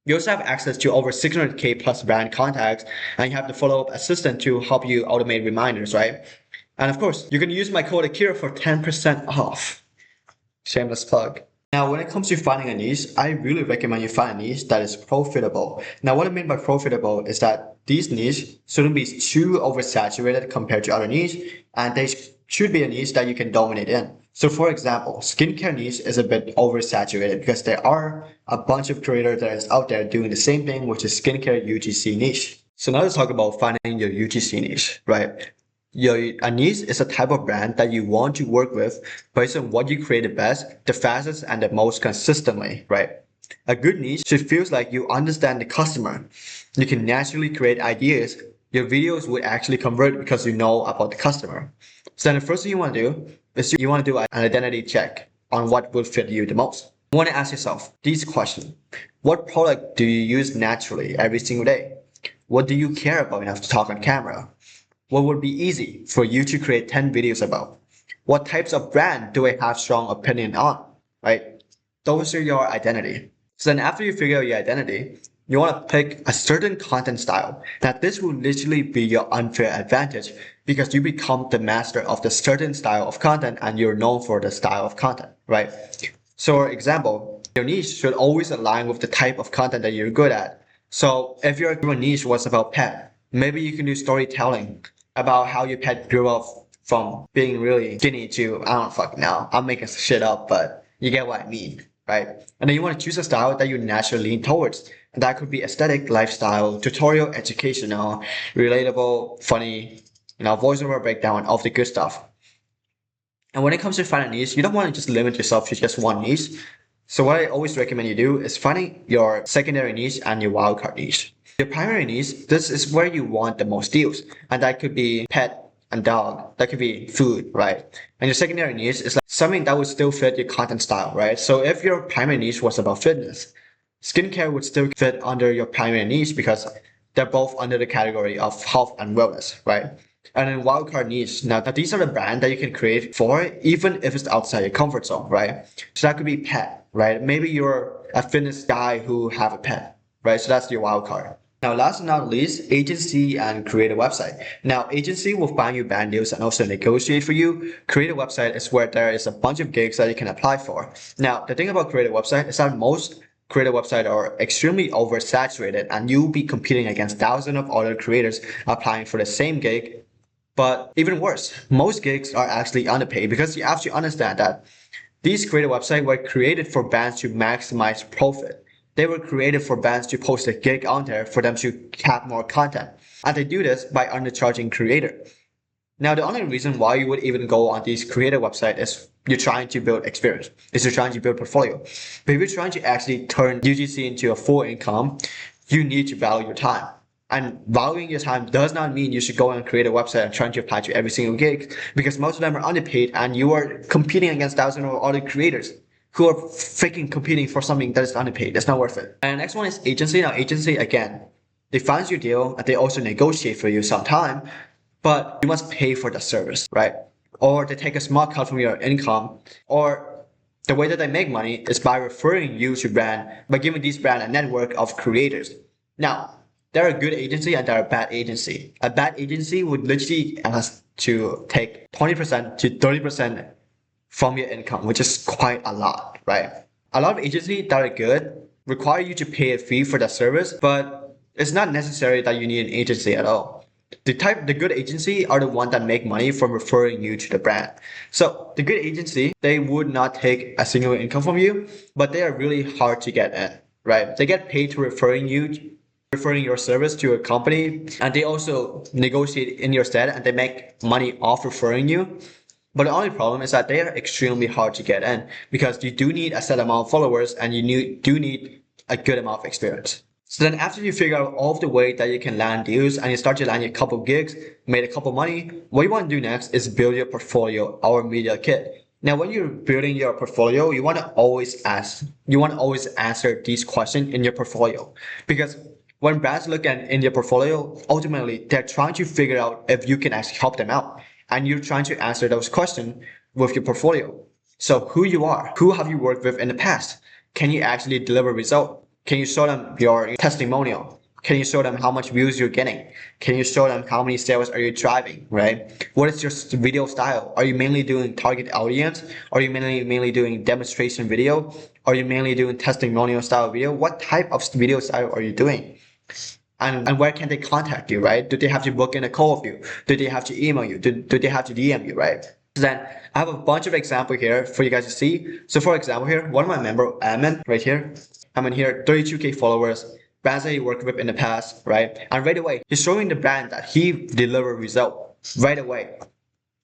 You also have access to over 600K plus brand contacts, and you have the follow-up assistant to help you automate reminders, right? And of course, you can use my code Akira for 10% off. Shameless plug. Now, when it comes to finding a niche, I really recommend you find a niche that is profitable. Now, what I mean by profitable is that these niches shouldn't be too oversaturated compared to other niches, and they should be a niche that you can dominate in. So, for example, skincare niche is a bit oversaturated because there are a bunch of creators that is out there doing the same thing, which is skincare UGC niche. So now let's talk about finding your UGC niche, right? A niche is a type of brand that you want to work with based on what you create the best, the fastest, and the most consistently, right? A good niche should feel like you understand the customer. You can naturally create ideas. Your videos would actually convert because you know about the customer. So then the first thing you want to do is you want to do an identity check on what will fit you the most. You want to ask yourself these questions. What product do you use naturally every single day? What do you care about enough to talk on camera? What would be easy for you to create 10 videos about? What types of brand do I have strong opinion on, right? Those are your identity. So then after you figure out your identity, you want to pick a certain content style. Now this will literally be your unfair advantage because you become the master of the certain style of content and you're known for the style of content, right? So for example, Your niche should always align with the type of content that you're good at. So if your niche was about pet, maybe you can do storytelling about how your pet grew up from being really skinny to, I don't fucking know, I'm making shit up, but you get what I mean, right? And then you want to choose a style that you naturally lean towards. And that could be aesthetic, lifestyle, tutorial, educational, relatable, funny, voiceover breakdown of the good stuff. And when it comes to finding a niche, you don't want to just limit yourself to just one niche. So what I always recommend you do is finding your secondary niche and your wildcard niche. Your primary niche, this is where you want the most deals. And that could be pet and dog. That could be food, right? And your secondary niche is like something that would still fit your content style, right? So if your primary niche was about fitness, skincare would still fit under your primary niche because they're both under the category of health and wellness, right? And then wildcard niche. Now these are the brands that you can create for, even if it's outside your comfort zone, right? So that could be pet, right? Maybe you're a fitness guy who have a pet, right? So that's your wildcard. Now, last but not least, agency and create a website. Now, agency will find you brand deals and also negotiate for you. Create a website is where there is a bunch of gigs that you can apply for. Now, the thing about create a website is that most creative websites are extremely oversaturated and you'll be competing against thousands of other creators applying for the same gig. But even worse, most gigs are actually underpaid because you have to understand that these creative websites were created for brands to maximize profit. They were created for brands to post a gig on there for them to have more content. And they do this by undercharging creator. Now, the only reason why you would even go on these creator websites is you're trying to build experience, is you're trying to build portfolio. But if you're trying to actually turn UGC into a full income, you need to value your time. And valuing your time does not mean you should go and create a website and trying to apply to every single gig, because most of them are underpaid and you are competing against thousands of other creators who are freaking competing for something that is underpaid. That's not worth it. And the next one is agency. Now, agency, again, they find your deal and they also negotiate for you sometime, but you must pay for the service, right? Or they take a small cut from your income, or the way that they make money is by referring you to brand, by giving these brands a network of creators. Now, they're a good agency and they're a bad agency. A bad agency would literally ask to take 20% to 30% from your income, which is quite a lot, right? A lot of agencies that are good require you to pay a fee for that service, but it's not necessary that you need an agency at all. The good agency are the ones that make money from referring you to the brand. So the good agency, they would not take a single income from you, but they are really hard to get in, right? They get paid to referring your service to a company, and they also negotiate in your stead and they make money off referring you. But the only problem is that they are extremely hard to get in because you do need a set amount of followers and you do need a good amount of experience. So then after you figure out all of the way that you can land deals and you start to land a couple of gigs, made a couple of money, what you want to do next is build your portfolio or media kit. Now, when you're building your portfolio, you want to always answer these questions in your portfolio, because when brands look in your portfolio, ultimately they're trying to figure out if you can actually help them out. And you're trying to answer those questions with your portfolio. So who you are, who have you worked with in the past? Can you actually deliver result? Can you show them your testimonial? Can you show them how much views you're getting? Can you show them how many sales are you driving, right? What is your video style? Are you mainly doing target audience? Are you mainly doing demonstration video? Are you mainly doing testimonial style video? What type of video style are you doing? And where can they contact you, right? Do they have to book in a call with you? Do they have to email you? Do they have to DM you, right? So then I have a bunch of examples here for you guys to see. So for example here, one of my member, Amin, right here. Amin here, 32K followers, brands that he worked with in the past, right? And right away, he's showing the brand that he delivered result right away.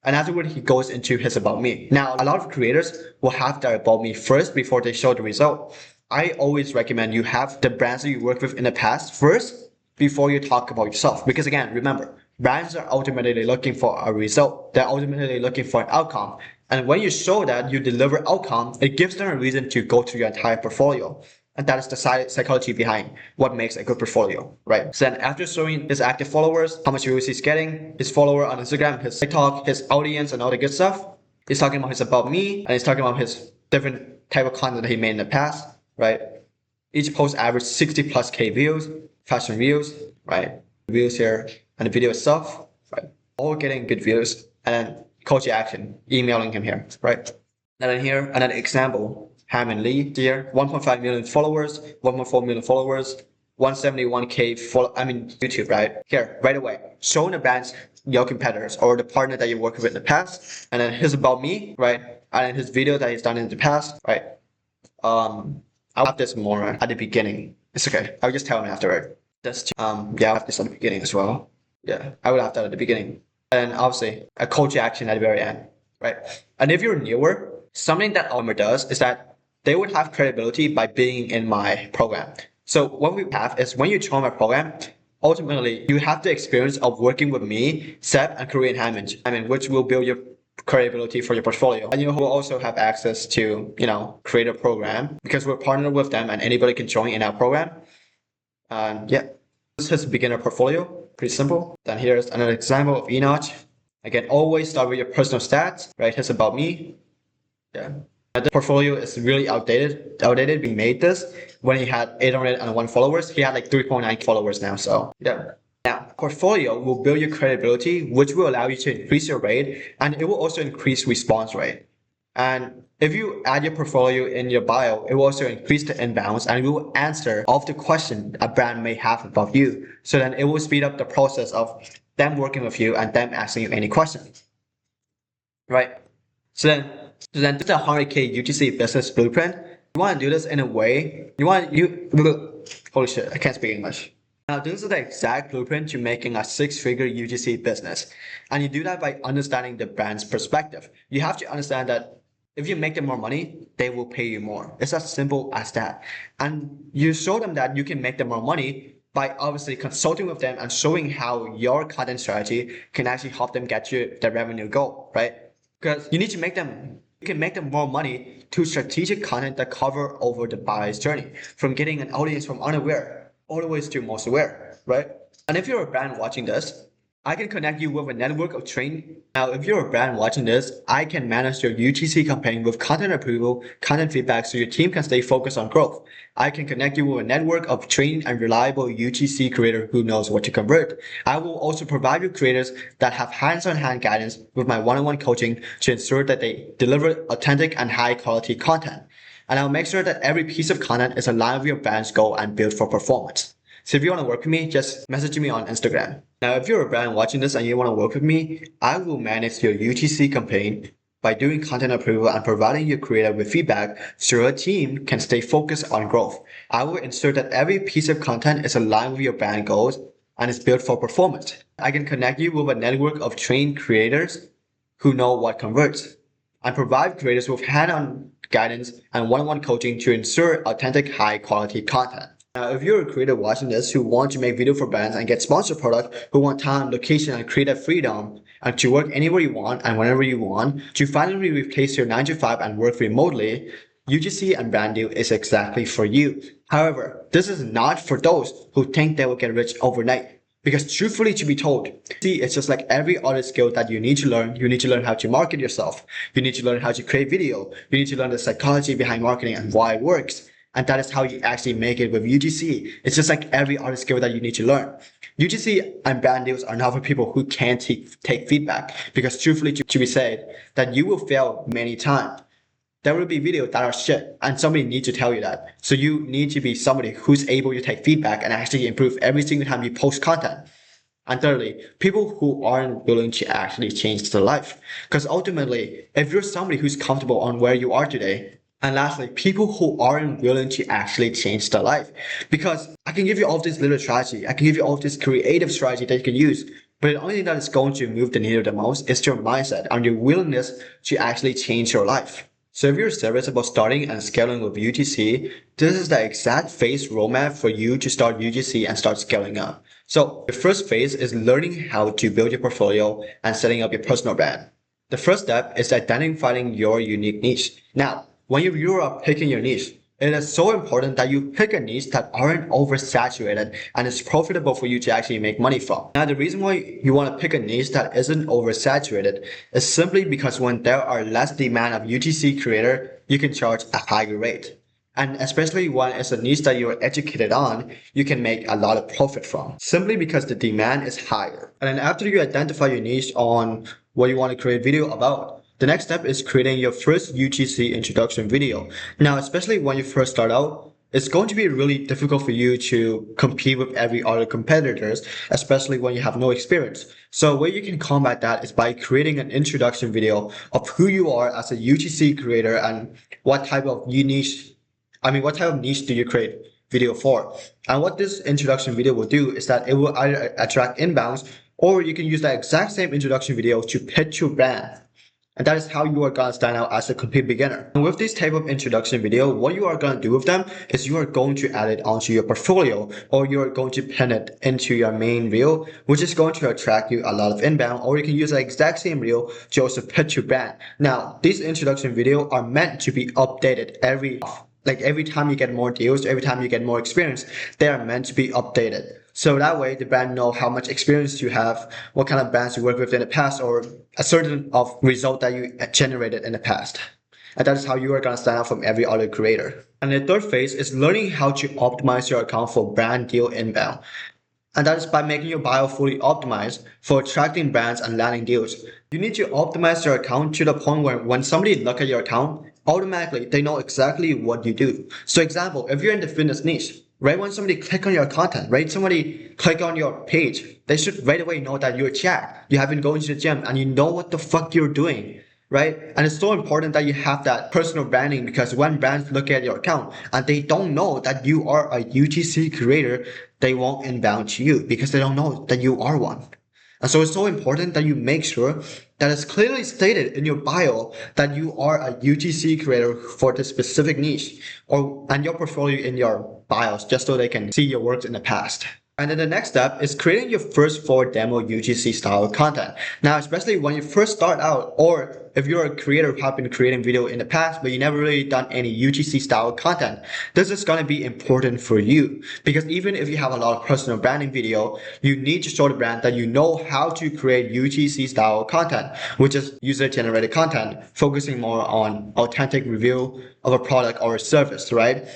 And afterward, he goes into his about me. Now, a lot of creators will have their about me first before they show the result. I always recommend you have the brands that you worked with in the past first before you talk about yourself. Because again, remember, brands are ultimately looking for a result. They're ultimately looking for an outcome. And when you show that you deliver outcome, it gives them a reason to go through your entire portfolio. And that is the psychology behind what makes a good portfolio, right? So then after showing his active followers, how much views he's getting, his follower on Instagram, his TikTok, his audience, and all the good stuff, he's talking about his about me, and he's talking about his different type of content that he made in the past, right? Each post averaged 60 plus K views, fashion views, right? Views here, and the video itself, right? All getting good views, and then call to action, emailing him here, right? And then here, another example. Hammond Lee here, 1.5 million followers, 1.4 million followers, 171K YouTube, right? Here, right away, showing the brands, your competitors or the partner that you worked with in the past, and then his about me, right? And then his video that he's done in the past, right? I'll have this more at the beginning. It's okay. I'll just tell him afterward. Yeah, I'll have this at the beginning as well. Yeah, I will have that at the beginning. And obviously, a call to action at the very end, right? And if you're newer, something that Armor does is that they would have credibility by being in my program. So what we have is when you join my program, ultimately you have the experience of working with me, Seb, and Korean Hammond, which will build your credibility for your portfolio. And you will also have access to, create a program because we're partnered with them and anybody can join in our program. And yeah, this is a beginner portfolio, pretty simple. Then here's another example of Enoch. Again, always start with your personal stats, right? Here's about me. Yeah. The portfolio is really outdated. We made this when he had 801 followers. He had like 3.9 followers now. So yeah. Now, portfolio will build your credibility, which will allow you to increase your rate, and it will also increase response rate. And if you add your portfolio in your bio, it will also increase the inbounds and it will answer all of the questions a brand may have about you. So then it will speed up the process of them working with you and them asking you any questions. Right? So then this is the 100K UGC business blueprint. You want to do this in a way, holy shit, I can't speak English. Now, this is the exact blueprint to making a 6-figure UGC business. And you do that by understanding the brand's perspective. You have to understand that if you make them more money, they will pay you more. It's as simple as that. And you show them that you can make them more money by obviously consulting with them and showing how your content strategy can actually help them get you the revenue goal, right? Because you can make them more money through strategic content that cover over the buyer's journey, from getting an audience from unaware all the way to most aware, right? And if you're a brand watching this, I can connect you with a network of trained. Now, if you're a brand watching this, I can manage your UGC campaign with content approval, content feedback, so your team can stay focused on growth. I can connect you with a network of trained and reliable UGC creator who knows what to convert. I will also provide you creators that have hands-on-hand guidance with my one-on-one coaching to ensure that they deliver authentic and high-quality content. And I'll make sure that every piece of content is aligned with your brand's goal and built for performance. So if you want to work with me, just message me on Instagram. Now, if you're a brand watching this and you want to work with me, I will manage your UGC campaign by doing content approval and providing your creator with feedback so your team can stay focused on growth. I will ensure that every piece of content is aligned with your brand goals and is built for performance. I can connect you with a network of trained creators who know what converts and provide creators with hand-on guidance and one-on-one coaching to ensure authentic, high-quality content. Now, if you're a creator watching this who want to make video for brands and get sponsored product, who want time, location, and creative freedom, and to work anywhere you want and whenever you want, to finally replace your 9-to-5 and work remotely, UGC and Brand Deal is exactly for you. However, this is not for those who think they will get rich overnight. Because truthfully to be told, it's just like every other skill that you need to learn. You need to learn how to market yourself. You need to learn how to create video. You need to learn the psychology behind marketing and why it works. And that is how you actually make it with UGC. It's just like every other skill that you need to learn. UGC and brand deals are not for people who can't take feedback. Because truthfully to be said, that you will fail many times. There will be videos that are shit and somebody needs to tell you that. So you need to be somebody who's able to take feedback and actually improve every single time you post content. And thirdly, people who aren't willing to actually change their life. Because ultimately, if you're somebody who's comfortable on where you are today, and lastly, people who aren't willing to actually change their life. Because I can give you all this little strategy. I can give you all this creative strategy that you can use. But the only thing that is going to move the needle the most is your mindset and your willingness to actually change your life. So if you're serious about starting and scaling with UGC, this is the exact phase roadmap for you to start UGC and start scaling up. So the first phase is learning how to build your portfolio and setting up your personal brand. The first step is identifying your unique niche. Now, when you are picking your niche, it is so important that you pick a niche that aren't oversaturated and is profitable for you to actually make money from. Now, the reason why you want to pick a niche that isn't oversaturated is simply because when there are less demand of UGC creator, you can charge a higher rate. And especially when it's a niche that you're educated on, you can make a lot of profit from, simply because the demand is higher. And then after you identify your niche on what you want to create video about, The next step is creating your first UGC introduction video. Now, especially when you first start out, it's going to be really difficult for you to compete with every other competitors, especially when you have no experience. So where you can combat that is by creating an introduction video of who you are as a UGC creator and what type of what type of niche do you create video for. And what this introduction video will do is that it will either attract inbounds, or you can use that exact same introduction video to pitch your brand. And that is how you are going to stand out as a complete beginner. And with this type of introduction video, what you are going to do with them is you are going to add it onto your portfolio, or you are going to pin it into your main reel, which is going to attract you a lot of inbound, or you can use the exact same reel to also pitch your brand. Now, these introduction videos are meant to be updated every time you get more deals, every time you get more experience, they are meant to be updated. So that way the brand know how much experience you have, what kind of brands you worked with in the past, or a certain of result that you generated in the past. And that is how you are going to stand out from every other creator. And the third phase is learning how to optimize your account for brand deal inbound. And that is by making your bio fully optimized for attracting brands and landing deals. You need to optimize your account to the point where when somebody look at your account, automatically they know exactly what you do. So example, if you're in the fitness niche, right when somebody click on your content, right, somebody click on your page, they should right away know that you're jacked, you have been going to the gym, and you know what the fuck you're doing, right? And it's so important that you have that personal branding, because when brands look at your account and they don't know that you are a UGC creator, they won't inbound to you because they don't know that you are one. And so it's so important that you make sure that it's clearly stated in your bio that you are a UGC creator for this specific niche, and your portfolio in your bios, just so they can see your works in the past. And then the next step is creating your first 4 demo UGC style content. Now, especially when you first start out, or if you're a creator who have been creating video in the past, but you never really done any UGC style content, this is going to be important for you, because even if you have a lot of personal branding video, you need to show the brand that you know how to create UGC style content, which is user generated content, focusing more on authentic review of a product or a service, right?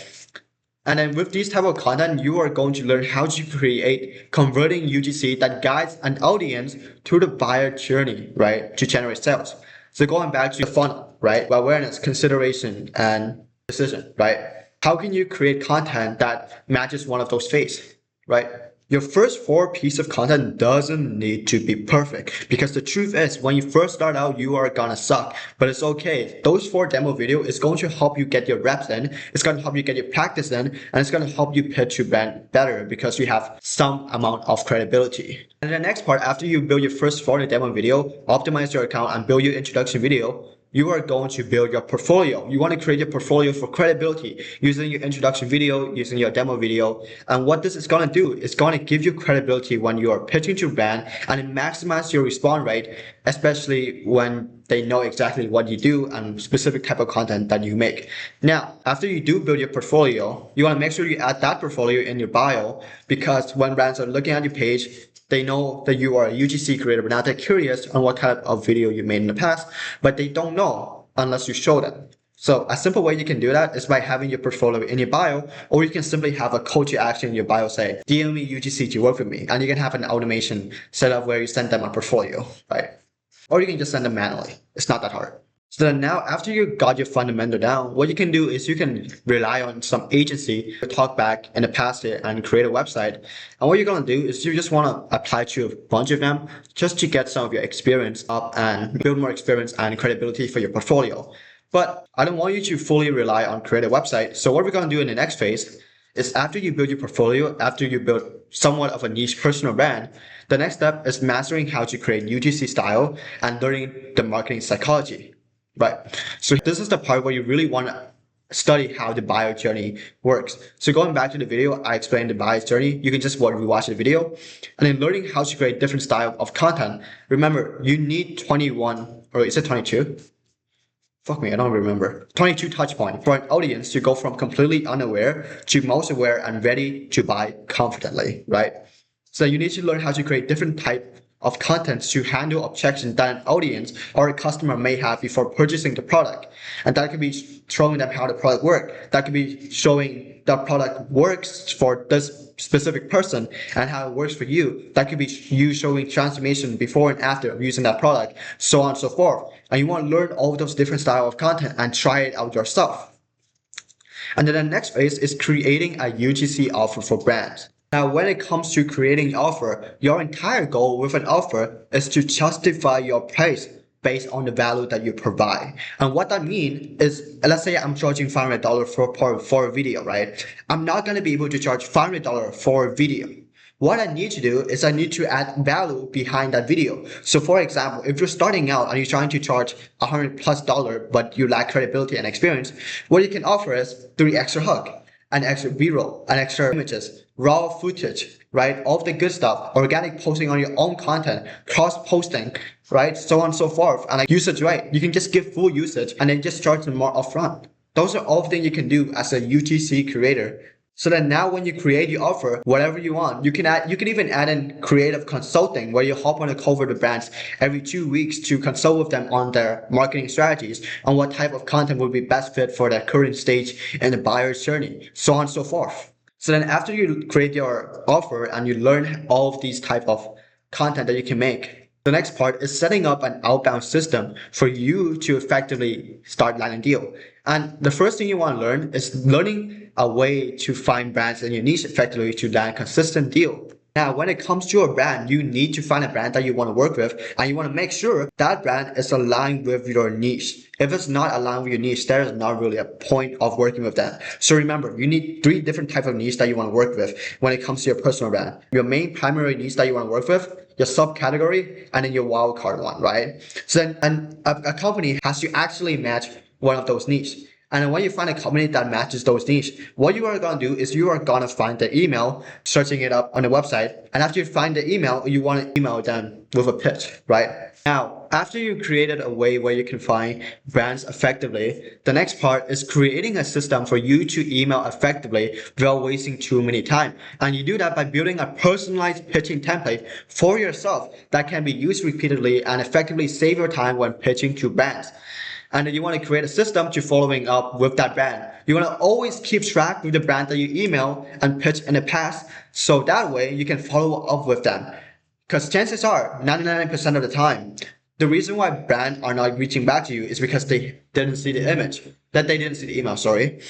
And then with these type of content, you are going to learn how to create converting UGC that guides an audience through the buyer journey, right, to generate sales. So going back to the funnel, right, awareness, consideration, and decision, right? How can you create content that matches one of those phases, right? Your first 4 pieces of content doesn't need to be perfect, because the truth is when you first start out, you are gonna suck, but it's okay. Those 4 demo videos is going to help you get your reps in, it's going to help you get your practice in, and it's going to help you pitch your brand better because you have some amount of credibility. And the next part, after you build your first 4 demo video, optimize your account, and build your introduction video, you are going to build your portfolio. You want to create your portfolio for credibility using your introduction video, using your demo video. And what this is going to do is going to give you credibility when you are pitching to your brand, and it maximizes your response rate, especially when they know exactly what you do and specific type of content that you make. Now, after you do build your portfolio, you want to make sure you add that portfolio in your bio, because when brands are looking at your page, they know that you are a UGC creator, but now they're curious on what kind of video you made in the past, but they don't know unless you show them. So a simple way you can do that is by having your portfolio in your bio, or you can simply have a call to action in your bio, say, DM me UGC to work with me. And you can have an automation set up where you send them a portfolio, right? Or you can just send them manually. It's not that hard. So then now, after you got your fundamental down, what you can do is you can rely on some agency to talk back in the past year and create a website. And what you're going to do is you just want to apply to a bunch of them just to get some of your experience up and build more experience and credibility for your portfolio. But I don't want you to fully rely on create a website. So what we're going to do in the next phase is, after you build your portfolio, after you build somewhat of a niche personal brand, the next step is mastering how to create UGC style and learning the marketing psychology. Right. So this is the part where you really want to study how the buyer journey works. So going back to the video, I explained the buyer's journey. You can just rewatch the video. And then learning how to create different style of content. Remember, you need 21, or is it 22? Fuck me, I don't remember. 22 touch points for an audience to go from completely unaware to most aware and ready to buy confidently, right? So you need to learn how to create different type of content to handle objections that an audience or a customer may have before purchasing the product. And that could be showing them how the product works. That could be showing the product works for this specific person and how it works for you. That could be you showing transformation before and after of using that product, so on and so forth. And you want to learn all those different styles of content and try it out yourself. And then the next phase is creating a UGC offer for brands. Now, when it comes to creating an offer, your entire goal with an offer is to justify your price based on the value that you provide. And what that means is, let's say I'm charging $500 for a video, right? I'm not going to be able to charge $500 for a video. What I need to do is I need to add value behind that video. So for example, if you're starting out and you're trying to charge $100+, but you lack credibility and experience, what you can offer is 3 extra hook, an extra B-roll, an extra images, raw footage, right? All of the good stuff, organic posting on your own content, cross-posting, right? So on and so forth. And like usage rate, you can just give full usage and then just charge them more upfront. Those are all things you can do as a UGC creator. So that now when you create your offer, whatever you want, you can even add in creative consulting where you hop on a call with the brands every 2 weeks to consult with them on their marketing strategies, on what type of content would be best fit for their current stage in the buyer's journey, so on and so forth. So then after you create your offer and you learn all of these type of content that you can make, the next part is setting up an outbound system for you to effectively start landing deal. And the first thing you want to learn is learning a way to find brands in your niche effectively to land consistent deal. Now, when it comes to a brand, you need to find a brand that you want to work with, and you want to make sure that brand is aligned with your niche. If it's not aligned with your niche, there is not really a point of working with them. So remember, you need 3 different types of niche that you want to work with when it comes to your personal brand. Your main primary niche that you want to work with, your subcategory, and then your wildcard one, right? So then a company has to actually match one of those niches. And when you find a company that matches those niches, what you are going to do is you are going to find the email, searching it up on the website. And after you find the email, you want to email them with a pitch, right? Now, after you created a way where you can find brands effectively, the next part is creating a system for you to email effectively without wasting too many time. And you do that by building a personalized pitching template for yourself that can be used repeatedly and effectively save your time when pitching to brands. And then you want to create a system to following up with that brand. You want to always keep track with the brand that you email and pitch in the past, so that way you can follow up with them. Because chances are, 99% of the time, the reason why brands are not reaching back to you is because they didn't see the image, that they didn't see the email, sorry.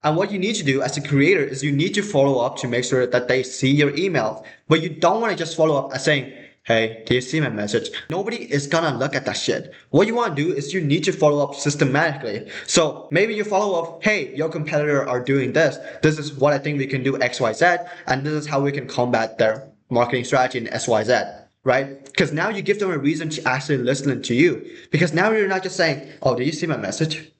And what you need to do as a creator is you need to follow up to make sure that they see your email. But you don't want to just follow up as saying, hey, do you see my message? Nobody is gonna look at that shit. What you want to do is you need to follow up systematically. So maybe you follow up, hey, your competitor are doing this. This is what I think we can do XYZ, and this is how we can combat their marketing strategy in XYZ, right? Because now you give them a reason to actually listen to you. Because now you're not just saying, oh, did you see my message?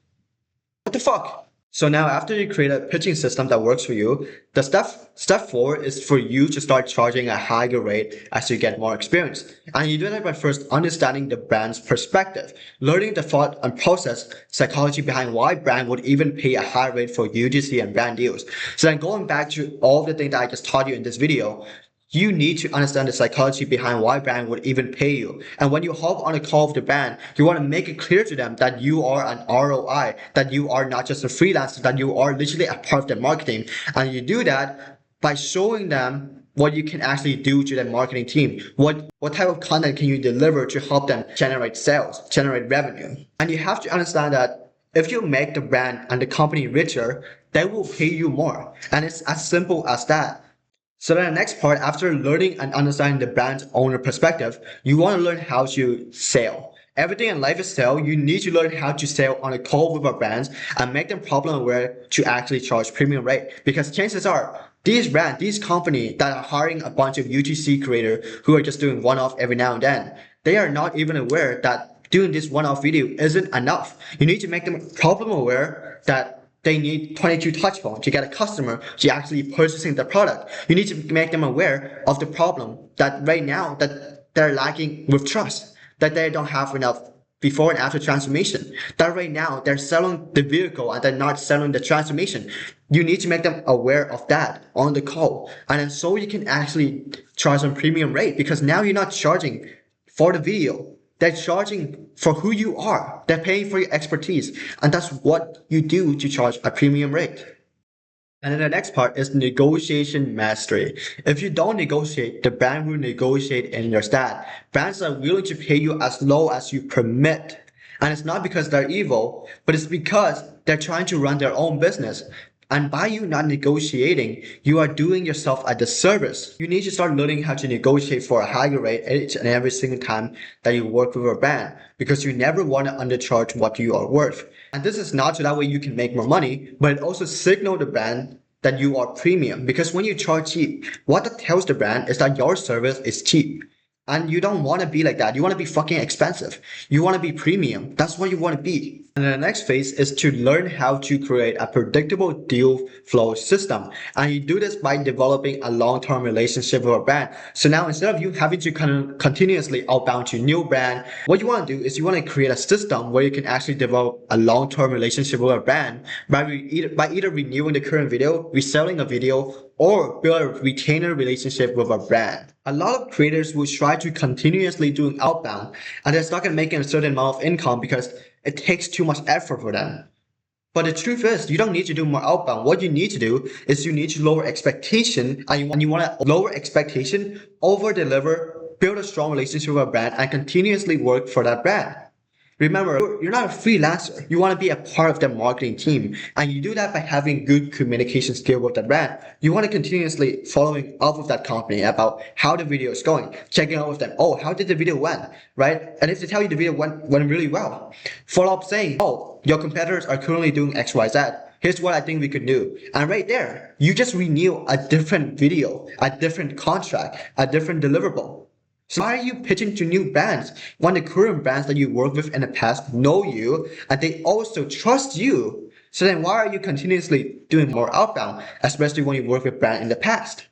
What the fuck? So now after you create a pitching system that works for you, the step 4 is for you to start charging a higher rate as you get more experience. And you do that by first understanding the brand's perspective, learning the thought and process psychology behind why brand would even pay a high rate for UGC and brand deals. So then going back to all the things that I just taught you in this video, you need to understand the psychology behind why brand would even pay you. And when you hop on a call with the brand, you want to make it clear to them that you are an ROI, that you are not just a freelancer, that you are literally a part of their marketing. And you do that by showing them what you can actually do to their marketing team. What type of content can you deliver to help them generate sales, generate revenue? And you have to understand that if you make the brand and the company richer, they will pay you more. And it's as simple as that. So then the next part, after learning and understanding the brand's owner perspective, you want to learn how to sell. Everything in life is sale. You need to learn how to sell on a call with our brands and make them problem aware to actually charge premium rate. Because chances are, these brands, these companies that are hiring a bunch of UGC creators who are just doing one-off every now and then, they are not even aware that doing this one-off video isn't enough. You need to make them problem aware that they need 22 touch points to get a customer to actually purchasing the product. You need to make them aware of the problem that right now that they're lacking with trust, that they don't have enough before and after transformation. That right now they're selling the vehicle and they're not selling the transformation. You need to make them aware of that on the call. And then so you can actually charge them premium rate, because now you're not charging for the video. They're charging for who you are. They're paying for your expertise. And that's what you do to charge a premium rate. And then the next part is negotiation mastery. If you don't negotiate, the brand will negotiate in your stat. Brands are willing to pay you as low as you permit. And it's not because they're evil, but it's because they're trying to run their own business. And by you not negotiating, you are doing yourself a disservice. You need to start learning how to negotiate for a higher rate each and every single time that you work with a brand, because you never want to undercharge what you are worth. And this is not so that way you can make more money, but it also signals the brand that you are premium. Because when you charge cheap, what that tells the brand is that your service is cheap. And you don't want to be like that. You want to be fucking expensive. You want to be premium. That's what you want to be. And the next phase is to learn how to create a predictable deal flow system. And you do this by developing a long-term relationship with a brand. So now instead of you having to continuously outbound to new brand, what you want to do is you want to create a system where you can actually develop a long-term relationship with a brand by either renewing the current video, reselling a video, or build a retainer relationship with a brand. A lot of creators will try to continuously do outbound, and they're stuck in making a certain amount of income because it takes too much effort for them. But the truth is, you don't need to do more outbound. What you need to do is you need to lower expectation, and you want to lower expectation, over deliver, build a strong relationship with a brand, and continuously work for that brand. Remember, you're not a freelancer. You want to be a part of the marketing team. And you do that by having good communication skill with the brand. You want to continuously following up with that company about how the video is going, checking out with them. Oh, how did the video went, right? And if they tell you the video went really well, follow up saying, oh, your competitors are currently doing X, Y, Z. Here's what I think we could do. And right there, you just renew a different video, a different contract, a different deliverable. So why are you pitching to new brands when the current brands that you worked with in the past know you and they also trust you? So then why are you continuously doing more outbound, especially when you worked with brands in the past?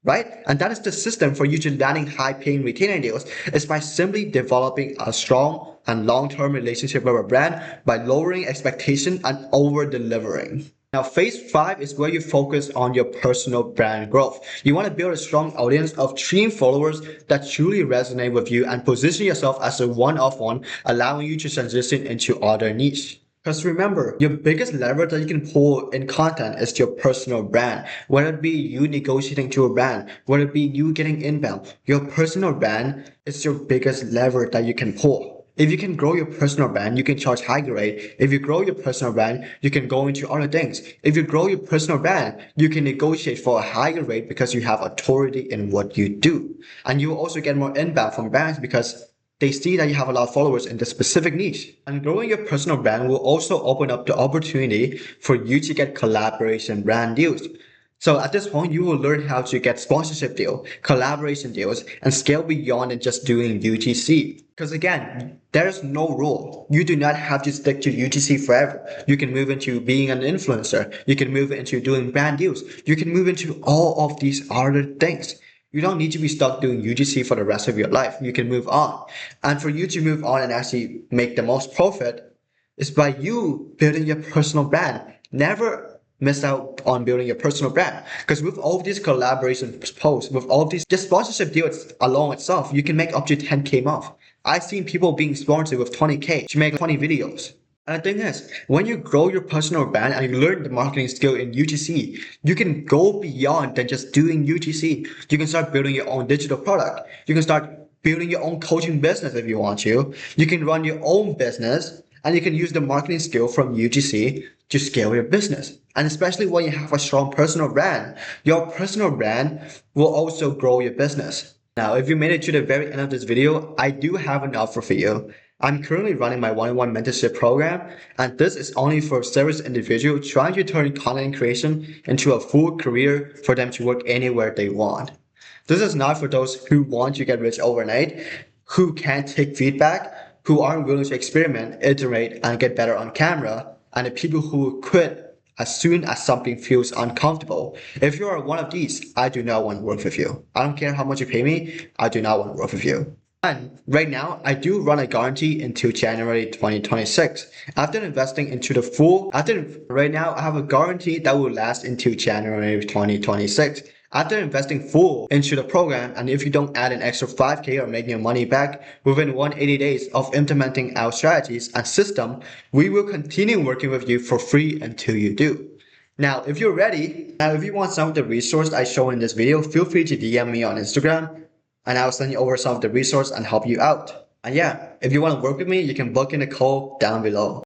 Right? And that is the system for you to landing high-paying retainer deals, is by simply developing a strong and long-term relationship with a brand by lowering expectation and over-delivering. Now, phase 5 is where you focus on your personal brand growth. You want to build a strong audience of dream followers that truly resonate with you and position yourself as a one-of-one, allowing you to transition into other niche. Because remember, your biggest lever that you can pull in content is your personal brand. Whether it be you negotiating to a brand, whether it be you getting inbound, your personal brand is your biggest lever that you can pull. If you can grow your personal brand, you can charge higher rate. If you grow your personal brand, you can go into other things. If you grow your personal brand, you can negotiate for a higher rate because you have authority in what you do. And you will also get more inbound from brands because they see that you have a lot of followers in the specific niche. And growing your personal brand will also open up the opportunity for you to get collaboration brand deals. So at this point, you will learn how to get sponsorship deals, collaboration deals, and scale beyond than just doing UGC. Because again, there is no rule. You do not have to stick to UGC forever. You can move into being an influencer. You can move into doing brand deals. You can move into all of these other things. You don't need to be stuck doing UGC for the rest of your life. You can move on. And for you to move on and actually make the most profit is by you building your personal brand. Never miss out on building your personal brand, because with all of these collaboration posts, with all of these just sponsorship deals alone itself, you can make up to 10K a month. I've seen people being sponsored with 20K to make 20 videos. And the thing is, when you grow your personal brand and you learn the marketing skill in UGC, you can go beyond than just doing UGC. You can start building your own digital product. You can start building your own coaching business if you want to. You can run your own business, and you can use the marketing skill from UGC to scale your business. And especially when you have a strong personal brand, your personal brand will also grow your business. Now, if you made it to the very end of this video, I do have an offer for you. I'm currently running my one-on-one mentorship program, and this is only for serious individuals trying to turn content creation into a full career for them to work anywhere they want. This is not for those who want to get rich overnight, who can't take feedback, who aren't willing to experiment, iterate, and get better on camera, and the people who quit as soon as something feels uncomfortable. If you are one of these, I do not want to work with you. I don't care how much you pay me, I do not want to work with you. And right now, I do run a guarantee until January 2026. Right now, I have a guarantee that will last until January 2026. After investing full into the program, and if you don't add an extra 5K or make your money back within 180 days of implementing our strategies and system, we will continue working with you for free until you do. Now, if you're ready, if you want some of the resources I show in this video, feel free to DM me on Instagram and I'll send you over some of the resources and help you out. And yeah, if you want to work with me, you can book in a call down below.